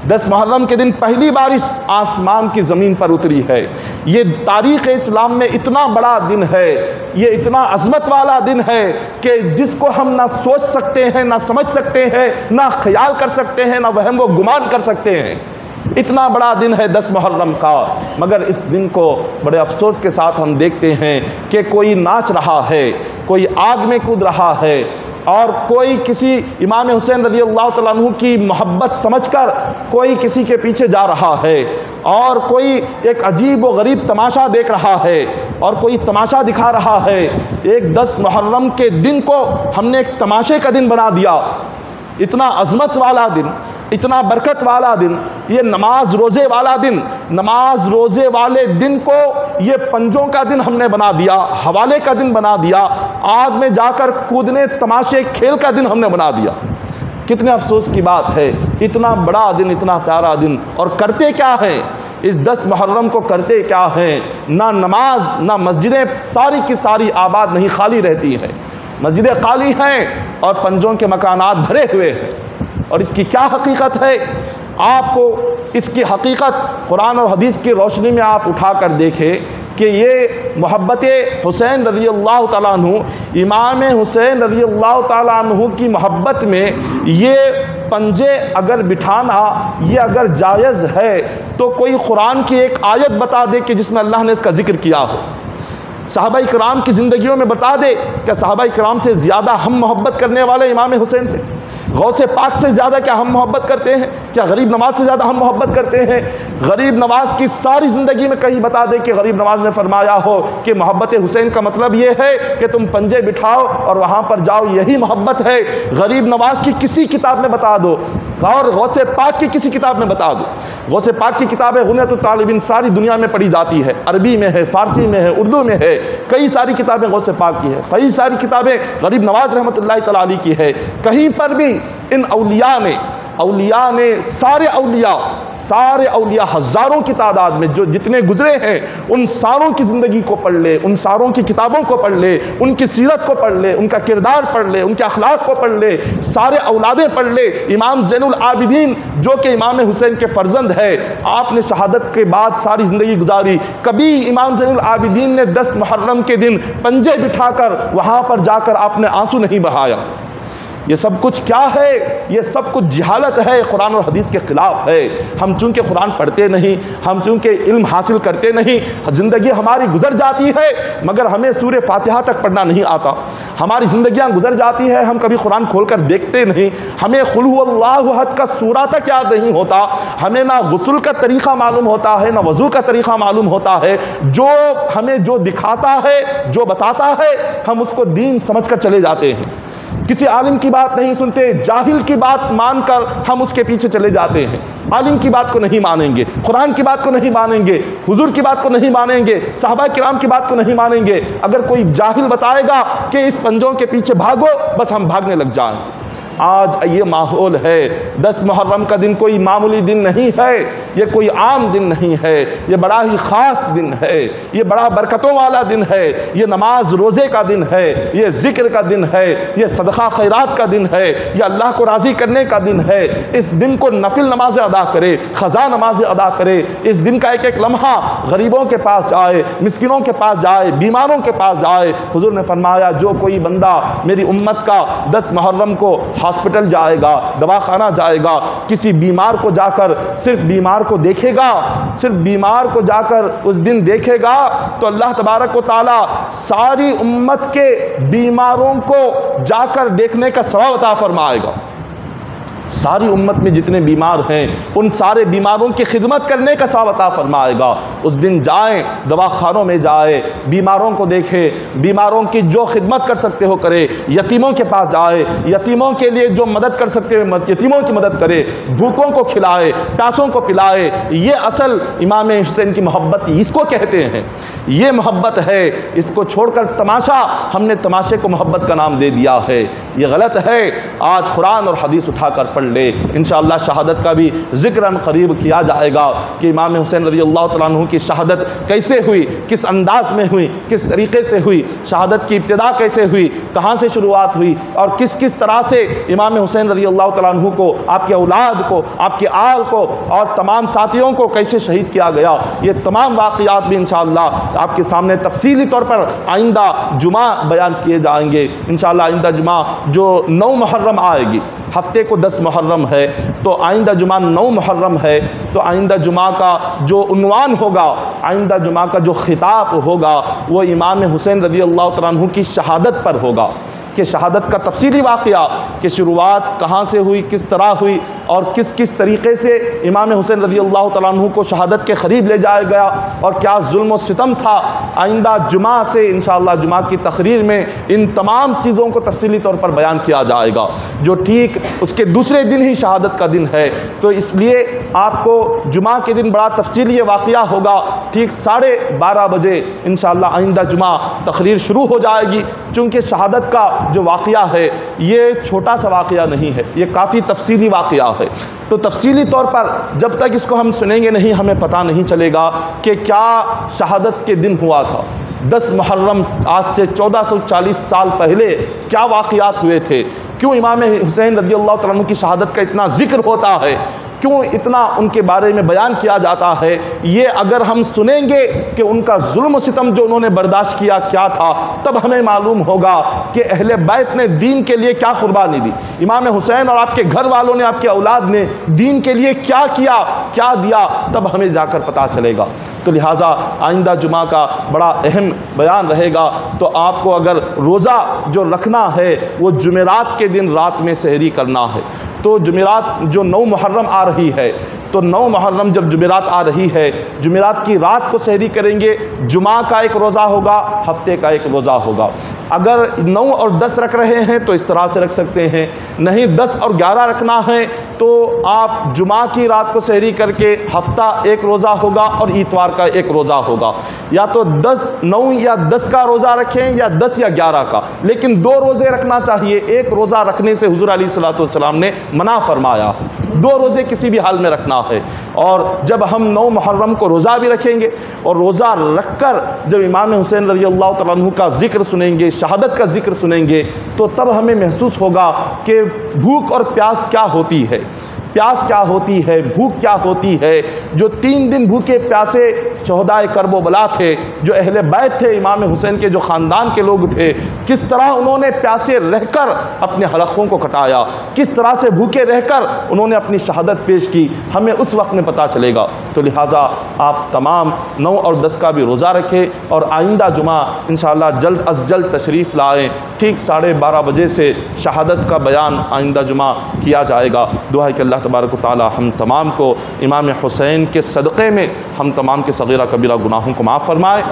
10 मुहर्रम के दिन पहली बारिश आसमान की ज़मीन पर उतरी है। ये तारीख़ इस्लाम में इतना बड़ा दिन है, ये इतना अज़मत वाला दिन है कि जिसको हम ना सोच सकते हैं, ना समझ सकते हैं, ना ख्याल कर सकते हैं, ना वहम व गुमान कर सकते हैं। इतना बड़ा दिन है 10 मुहर्रम का। मगर इस दिन को बड़े अफसोस के साथ हम देखते हैं कि कोई नाच रहा है, कोई आग में कूद रहा है, और कोई किसी इमाम हुसैन रज़ी अल्लाह तआला अन्हु की मोहब्बत समझकर कोई किसी के पीछे जा रहा है, और कोई एक अजीब व गरीब तमाशा देख रहा है, और कोई तमाशा दिखा रहा है। एक 10 मुहर्रम के दिन को हमने एक तमाशे का दिन बना दिया। इतना अज़मत वाला दिन, इतना बरकत वाला दिन, ये नमाज रोज़े वाला दिन, नमाज रोज़े वाले दिन को ये पंजों का दिन हमने बना दिया, हवाले का दिन बना दिया, आग में जाकर कूदने तमाशे खेल का दिन हमने बना दिया। कितने अफसोस की बात है, इतना बड़ा दिन, इतना प्यारा दिन, और करते क्या है इस 10 मुहर्रम को, करते क्या हैं। ना नमाज, ना मस्जिदें सारी की सारी आबाद नहीं, खाली रहती हैं। मस्जिदें खाली हैं और पंजों के मकानात भरे हुए हैं। और इसकी क्या हकीकत है, आपको इसकी हकीकत कुरान और हदीस की रोशनी में आप उठा कर देखें कि ये मोहब्बत हुसैन रज़ी अल्लाह तआला अन्हु, इमाम हुसैन रज़ी अल्लाह तआला अन्हु की मोहब्बत में ये पंजे अगर बिठाना ये अगर जायज़ है तो कोई कुरान की एक आयत बता दे कि जिसमें अल्लाह ने इसका जिक्र किया हो। सहाबा इकराम की ज़िंदगियों में बता दे क्या सहाबा इकराम से ज़्यादा हम मोहब्बत करने वाले इमाम हुसैन से, गौसे पाक से ज़्यादा क्या हम मोहब्बत करते हैं? क्या गरीब नवाज से ज़्यादा हम मोहब्बत करते हैं? गरीब नवाज की सारी ज़िंदगी में कहीं बता दे कि गरीब नवाज ने फरमाया हो कि मोहब्बत हुसैन का मतलब ये है कि तुम पंजे बिठाओ और वहाँ पर जाओ, यही मोहब्बत है। गरीब नवाज की किसी किताब में बता दो, और गौसे पाक की किसी किताब में बता दो। गौसे पाक की किताबें गुनियतुत तालिबीन सारी दुनिया में पढ़ी जाती है, अरबी में है, फ़ारसी में है, उर्दू में है, कई सारी किताबें गौसे पाक की है, कई सारी किताबें गरीब नवाज रहमतुल्लाह तआला अलैह की है। कहीं पर भी इन औलिया ने सारे औलिया हज़ारों की तादाद में जो जितने गुजरे हैं उन सारों की ज़िंदगी को पढ़ ले, उन सारों की किताबों को पढ़ ले, उनकी सीरत को पढ़ ले, उनका किरदार पढ़ ले, उनके अखलाक को पढ़ ले, सारे औलादें पढ़ ले। इमाम ज़ैनुल आबिदीन जो कि इमाम हुसैन के फ़र्जंद है, आपने शहादत के बाद सारी ज़िंदगी गुजारी, कभी इमाम ज़ैनुल आबिदीन ने 10 मुहर्रम के दिन पंजे बिठाकर वहाँ पर जाकर आपने आंसू नहीं बहाया। ये सब कुछ क्या है? ये सब कुछ जहालत है, कुरान और हदीस के ख़िलाफ़ है। हम चूँकि कुरान पढ़ते नहीं, हम चूँकि इल्म हासिल करते नहीं, ज़िंदगी हमारी गुजर जाती है मगर हमें सूरह फातिहा तक पढ़ना नहीं आता। हमारी ज़िंदगियाँ गुजर जाती है, हम कभी कुरान खोल कर देखते नहीं, हमें कुल हुवल्लाहु अहद का सूरा तक याद नहीं होता, हमें ना गुस्ल का तरीक़ा मालूम होता है, ना वज़ू का तरीक़ा मालूम होता है। जो हमें जो दिखाता है, जो बताता है, हम उसको दीन समझ कर चले जाते हैं। किसी आलिम की बात नहीं सुनते, जाहिल की बात मानकर हम उसके पीछे चले जाते हैं। आलिम की बात को नहीं मानेंगे, कुरान की बात को नहीं मानेंगे, हुजूर की बात को नहीं मानेंगे, सहाबा किराम की बात को नहीं मानेंगे। अगर कोई जाहिल बताएगा कि इस पंजों के पीछे भागो, बस हम भागने लग जाएं। आज ये माहौल है। 10 मुहर्रम का दिन कोई मामूली दिन नहीं है, ये कोई आम दिन नहीं है, ये बड़ा ही ख़ास दिन है, ये बड़ा बरकतों वाला दिन है, ये नमाज रोज़े का दिन है, ये ज़िक्र का दिन है, ये सदक़ा खैरात का दिन है, ये अल्लाह को राज़ी करने का दिन है। इस दिन को नफिल नमाज़ें अदा करे, ख़ज़ा नमाज़ें अदा करे। इस दिन का एक एक लम्हा गरीबों के पास जाए, मिस्किनों के पास जाए, बीमारों के पास जाए। हुज़ूर ने फरमाया, जो कोई बंदा मेरी उम्मत का 10 मुहर्रम को हॉस्पिटल जाएगा, दवाखाना जाएगा, किसी बीमार को जाकर सिर्फ बीमार को देखेगा, सिर्फ बीमार को जाकर उस दिन देखेगा, तो अल्लाह तबारक व तआला सारी उम्मत के बीमारों को जाकर देखने का सवाब अता फरमाएगा। सारी उम्मत में जितने बीमार हैं उन सारे बीमारों की खिदमत करने का सवाब अता फरमाएगा। उस दिन जाएं, दवाखानों में जाए, बीमारों को देखे, बीमारों की जो खिदमत कर सकते हो करे, यतीमों के पास जाए, यतीमों के लिए जो मदद कर सकते हो यतीमों की मदद करे, भूखों को खिलाए, प्यासों को पिलाए। ये असल इमाम हुसैन की मोहब्बत इसको कहते हैं, ये मोहब्बत है। इसको छोड़कर तमाशा, हमने तमाशे को मोहब्बत का नाम दे दिया है, ये गलत है। आज कुरान और हदीस उठाकर पढ़ ले, इंशाअल्लाह शहादत का भी ज़िक्र करीब किया जाएगा कि इमाम हुसैन रज़ियल्लाहु तआला अन्हु की शहादत कैसे हुई, किस अंदाज में हुई, किस तरीक़े से हुई, शहादत की इब्तिदा कैसे हुई, कहाँ से शुरुआत हुई और किस किस तरह से इमाम हुसैन रज़ियल्लाहु तआला अन्हु को, आपके औलाद को, आपके आल को और तमाम साथियों को कैसे शहीद किया गया। ये तमाम वाक़यात भी इंशाअल्लाह आपके सामने तफसीली तौर पर आइंदा जुमा बयान किए जाएंगे। इंशाअल्लाह आइंदा जुमा जो 9 मुहर्रम आएगी, हफ्ते को 10 मुहर्रम है, तो आइंदा जुमा 9 मुहर्रम है, तो आइंदा जुमा का जो उन्वान होगा, आइंदा जुमा का जो खिताब होगा, वो इमाम हुसैन रज़ियल्लाहु तआला अन्हु की शहादत पर होगा कि शहादत का तफसीली वाक़या कि शुरुआत कहाँ से हुई, किस तरह हुई और किस किस तरीक़े से इमाम हुसैन रज़ियल्लाहु तआला अन्हु को शहादत के करीब ले जाया गया और क्या जुल्म और सितम था। आइंदा जुमा से इंशाअल्लाह जुमा की तकरीर में इन तमाम चीज़ों को तफसीली तौर पर बयान किया जाएगा, जो ठीक उसके दूसरे दिन ही शहादत का दिन है। तो इसलिए आपको जुमा के दिन बड़ा तफसीली वाक़या होगा। ठीक 12:30 बजे इंशाअल्लाह आइंदा जुमा तकरीर शुरू हो जाएगी। चूँकि शहादत का जो वाक़या है ये छोटा सा वाक़या नहीं है, ये काफ़ी तफसीली वाक़या है। तो तफसीली तौर पर जब तक इसको हम सुनेंगे नहीं, हमें पता नहीं चलेगा कि क्या शहादत के दिन हुआ था। 10 मुहर्रम आज से 1440 साल पहले क्या वाक़यात हुए थे, क्यों इमाम हुसैन रज़ियल्लाहु तआला अन्हु की शहादत का इतना ज़िक्र होता है, क्यों इतना उनके बारे में बयान किया जाता है। ये अगर हम सुनेंगे कि उनका जुल्म सितम जो उन्होंने बर्दाश्त किया क्या था, तब हमें मालूम होगा कि अहले बैत ने दीन के लिए क्या कुर्बानी दी, इमाम हुसैन और आपके घर वालों ने, आपके औलाद ने दीन के लिए क्या किया, क्या दिया, तब हमें जाकर पता चलेगा। तो लिहाजा आइंदा जुमा का बड़ा अहम बयान रहेगा। तो आपको अगर रोज़ा जो रखना है वो जुमेरात के दिन रात में सहरी करना है। तो जुमेरात जो 9 मुहर्रम आ रही है, तो 9 मुहर्रम जब जुमेरात आ रही है, जुमेरात की रात को सहरी करेंगे। जुमा का एक रोज़ा होगा, हफ्ते का एक रोज़ा होगा। अगर 9 और 10 रख रहे हैं तो इस तरह से रख सकते हैं, नहीं 10 और 11 रखना है तो आप जुमा की रात को सहरी करके हफ्ता एक रोज़ा होगा और इतवार का एक रोज़ा होगा। या तो 9 या 10 का रोज़ा रखें या 10 या 11 का, लेकिन 2 रोज़े रखना चाहिए। एक रोज़ा रखने से हुज़ूर अलैहिस्सलातु वस्सलाम ने मना फरमाया, 2 रोज़े किसी भी हाल में रखना है। और जब हम 9 मुहर्रम को रोज़ा भी रखेंगे और रोज़ा रखकर जब इमाम हुसैन रज़ियल्लाहु तआला अन्हु का ज़िक्र सुनेंगे, शहादत का ज़िक्र सुनेंगे, तो तब हमें महसूस होगा कि भूख और प्यास क्या होती है, प्यास क्या होती है, भूख क्या होती है। जो 3 दिन भूखे प्यासे शहदाए करबला थे, जो अहले बैत थे इमाम हुसैन के, जो ख़ानदान के लोग थे, किस तरह उन्होंने प्यासे रहकर अपने हलकों को कटाया, किस तरह से भूखे रहकर उन्होंने अपनी शहादत पेश की, हमें उस वक्त में पता चलेगा। तो लिहाजा आप तमाम 9 और 10 का भी रोज़ा रखें और आइंदा जुमा इंशाअल्लाह जल्द अज जल्द तशरीफ़ लाएँ। ठीक 12:30 बजे से शहादत का बयान आइंदा जुमा किया जाएगा। दुआ है कि अल्लाह तबारक व तआला हम तमाम को इमाम हुसैन के सदक़े में हम तमाम के सग़ीरा कबीरा गुनाहों को माफ़ फरमाए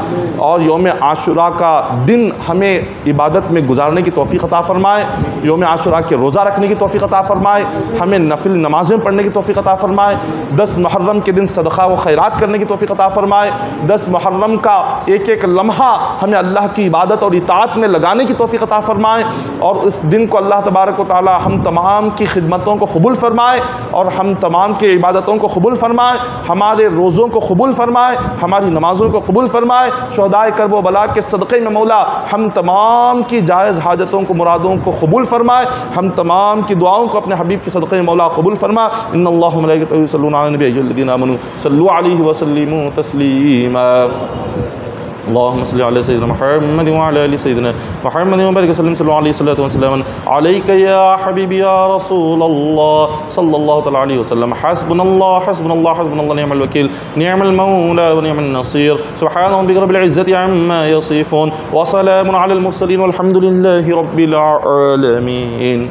और यौम आशुरा का दिन हमें इबादत में गुजारने की तौफ़ीक़ अता फ़रमाए, यौम आशुरा के रोज़ा रखने की तौफ़ीक़ अता फ़रमाए, हमें नफिल नमाज़ें पढ़ने की तौफ़ीक़ अता फ़रमाए, 10 मुहर्रम के दिन सदक़ा व खैरात करने की तौफ़ीक़ अता फ़रमाए, 10 मुहर्रम का एक एक लम्हा हमें अल्लाह की इबादत और इताअत में लगाने की तौफ़ीक़ अता फ़रमाए और उस दिन को अल्लाह तबारक व तआला हम तमाम की खिदमतों को कबूल फ़रमाए और हम तमाम के इबादतों को कबूल फ़रमाए, हमारे रोज़ों को कबूल फ़रमाए, हमारी नमाज़ों को कबूल फ़रमाए। शहदाए करबला के सदक़े में मौला हम तमाम की जायज़ हाजतों को, मुरादों को कबूल फ़रमाए, हम तमाम की दुआओं को अपने हबीब के सदक़े में मौला कबूल फ़रमा। इन्नल्लाह व मलाइकतहु युसल्लूना अलन नबी अय्युहल्लज़ीना आमनू सल्लु अलैहि व सल्लिमू तस्लीमा। अल्लाहुम्मा सल्लि अला सय्यिदिना मुहम्मद व अला आलि सय्यिदिना मुहम्मद व बारिक वसल्लम अलैका या हबीबी या रसूलल्लाह सल्लल्लाहु तआला अलैहि वसल्लम। हस्बुनल्लाह हस्बुनल्लाह हस्बुनल्लाह निअमल वकील निअमल मौला व निअमन नसीर। सुब्हान रब्बिका रब्बिल इज़्ज़ति अम्मा यसिफून व सलामुन अलल मुरसलीन वल्हम्दुलिल्लाहि रब्बिल आलमीन।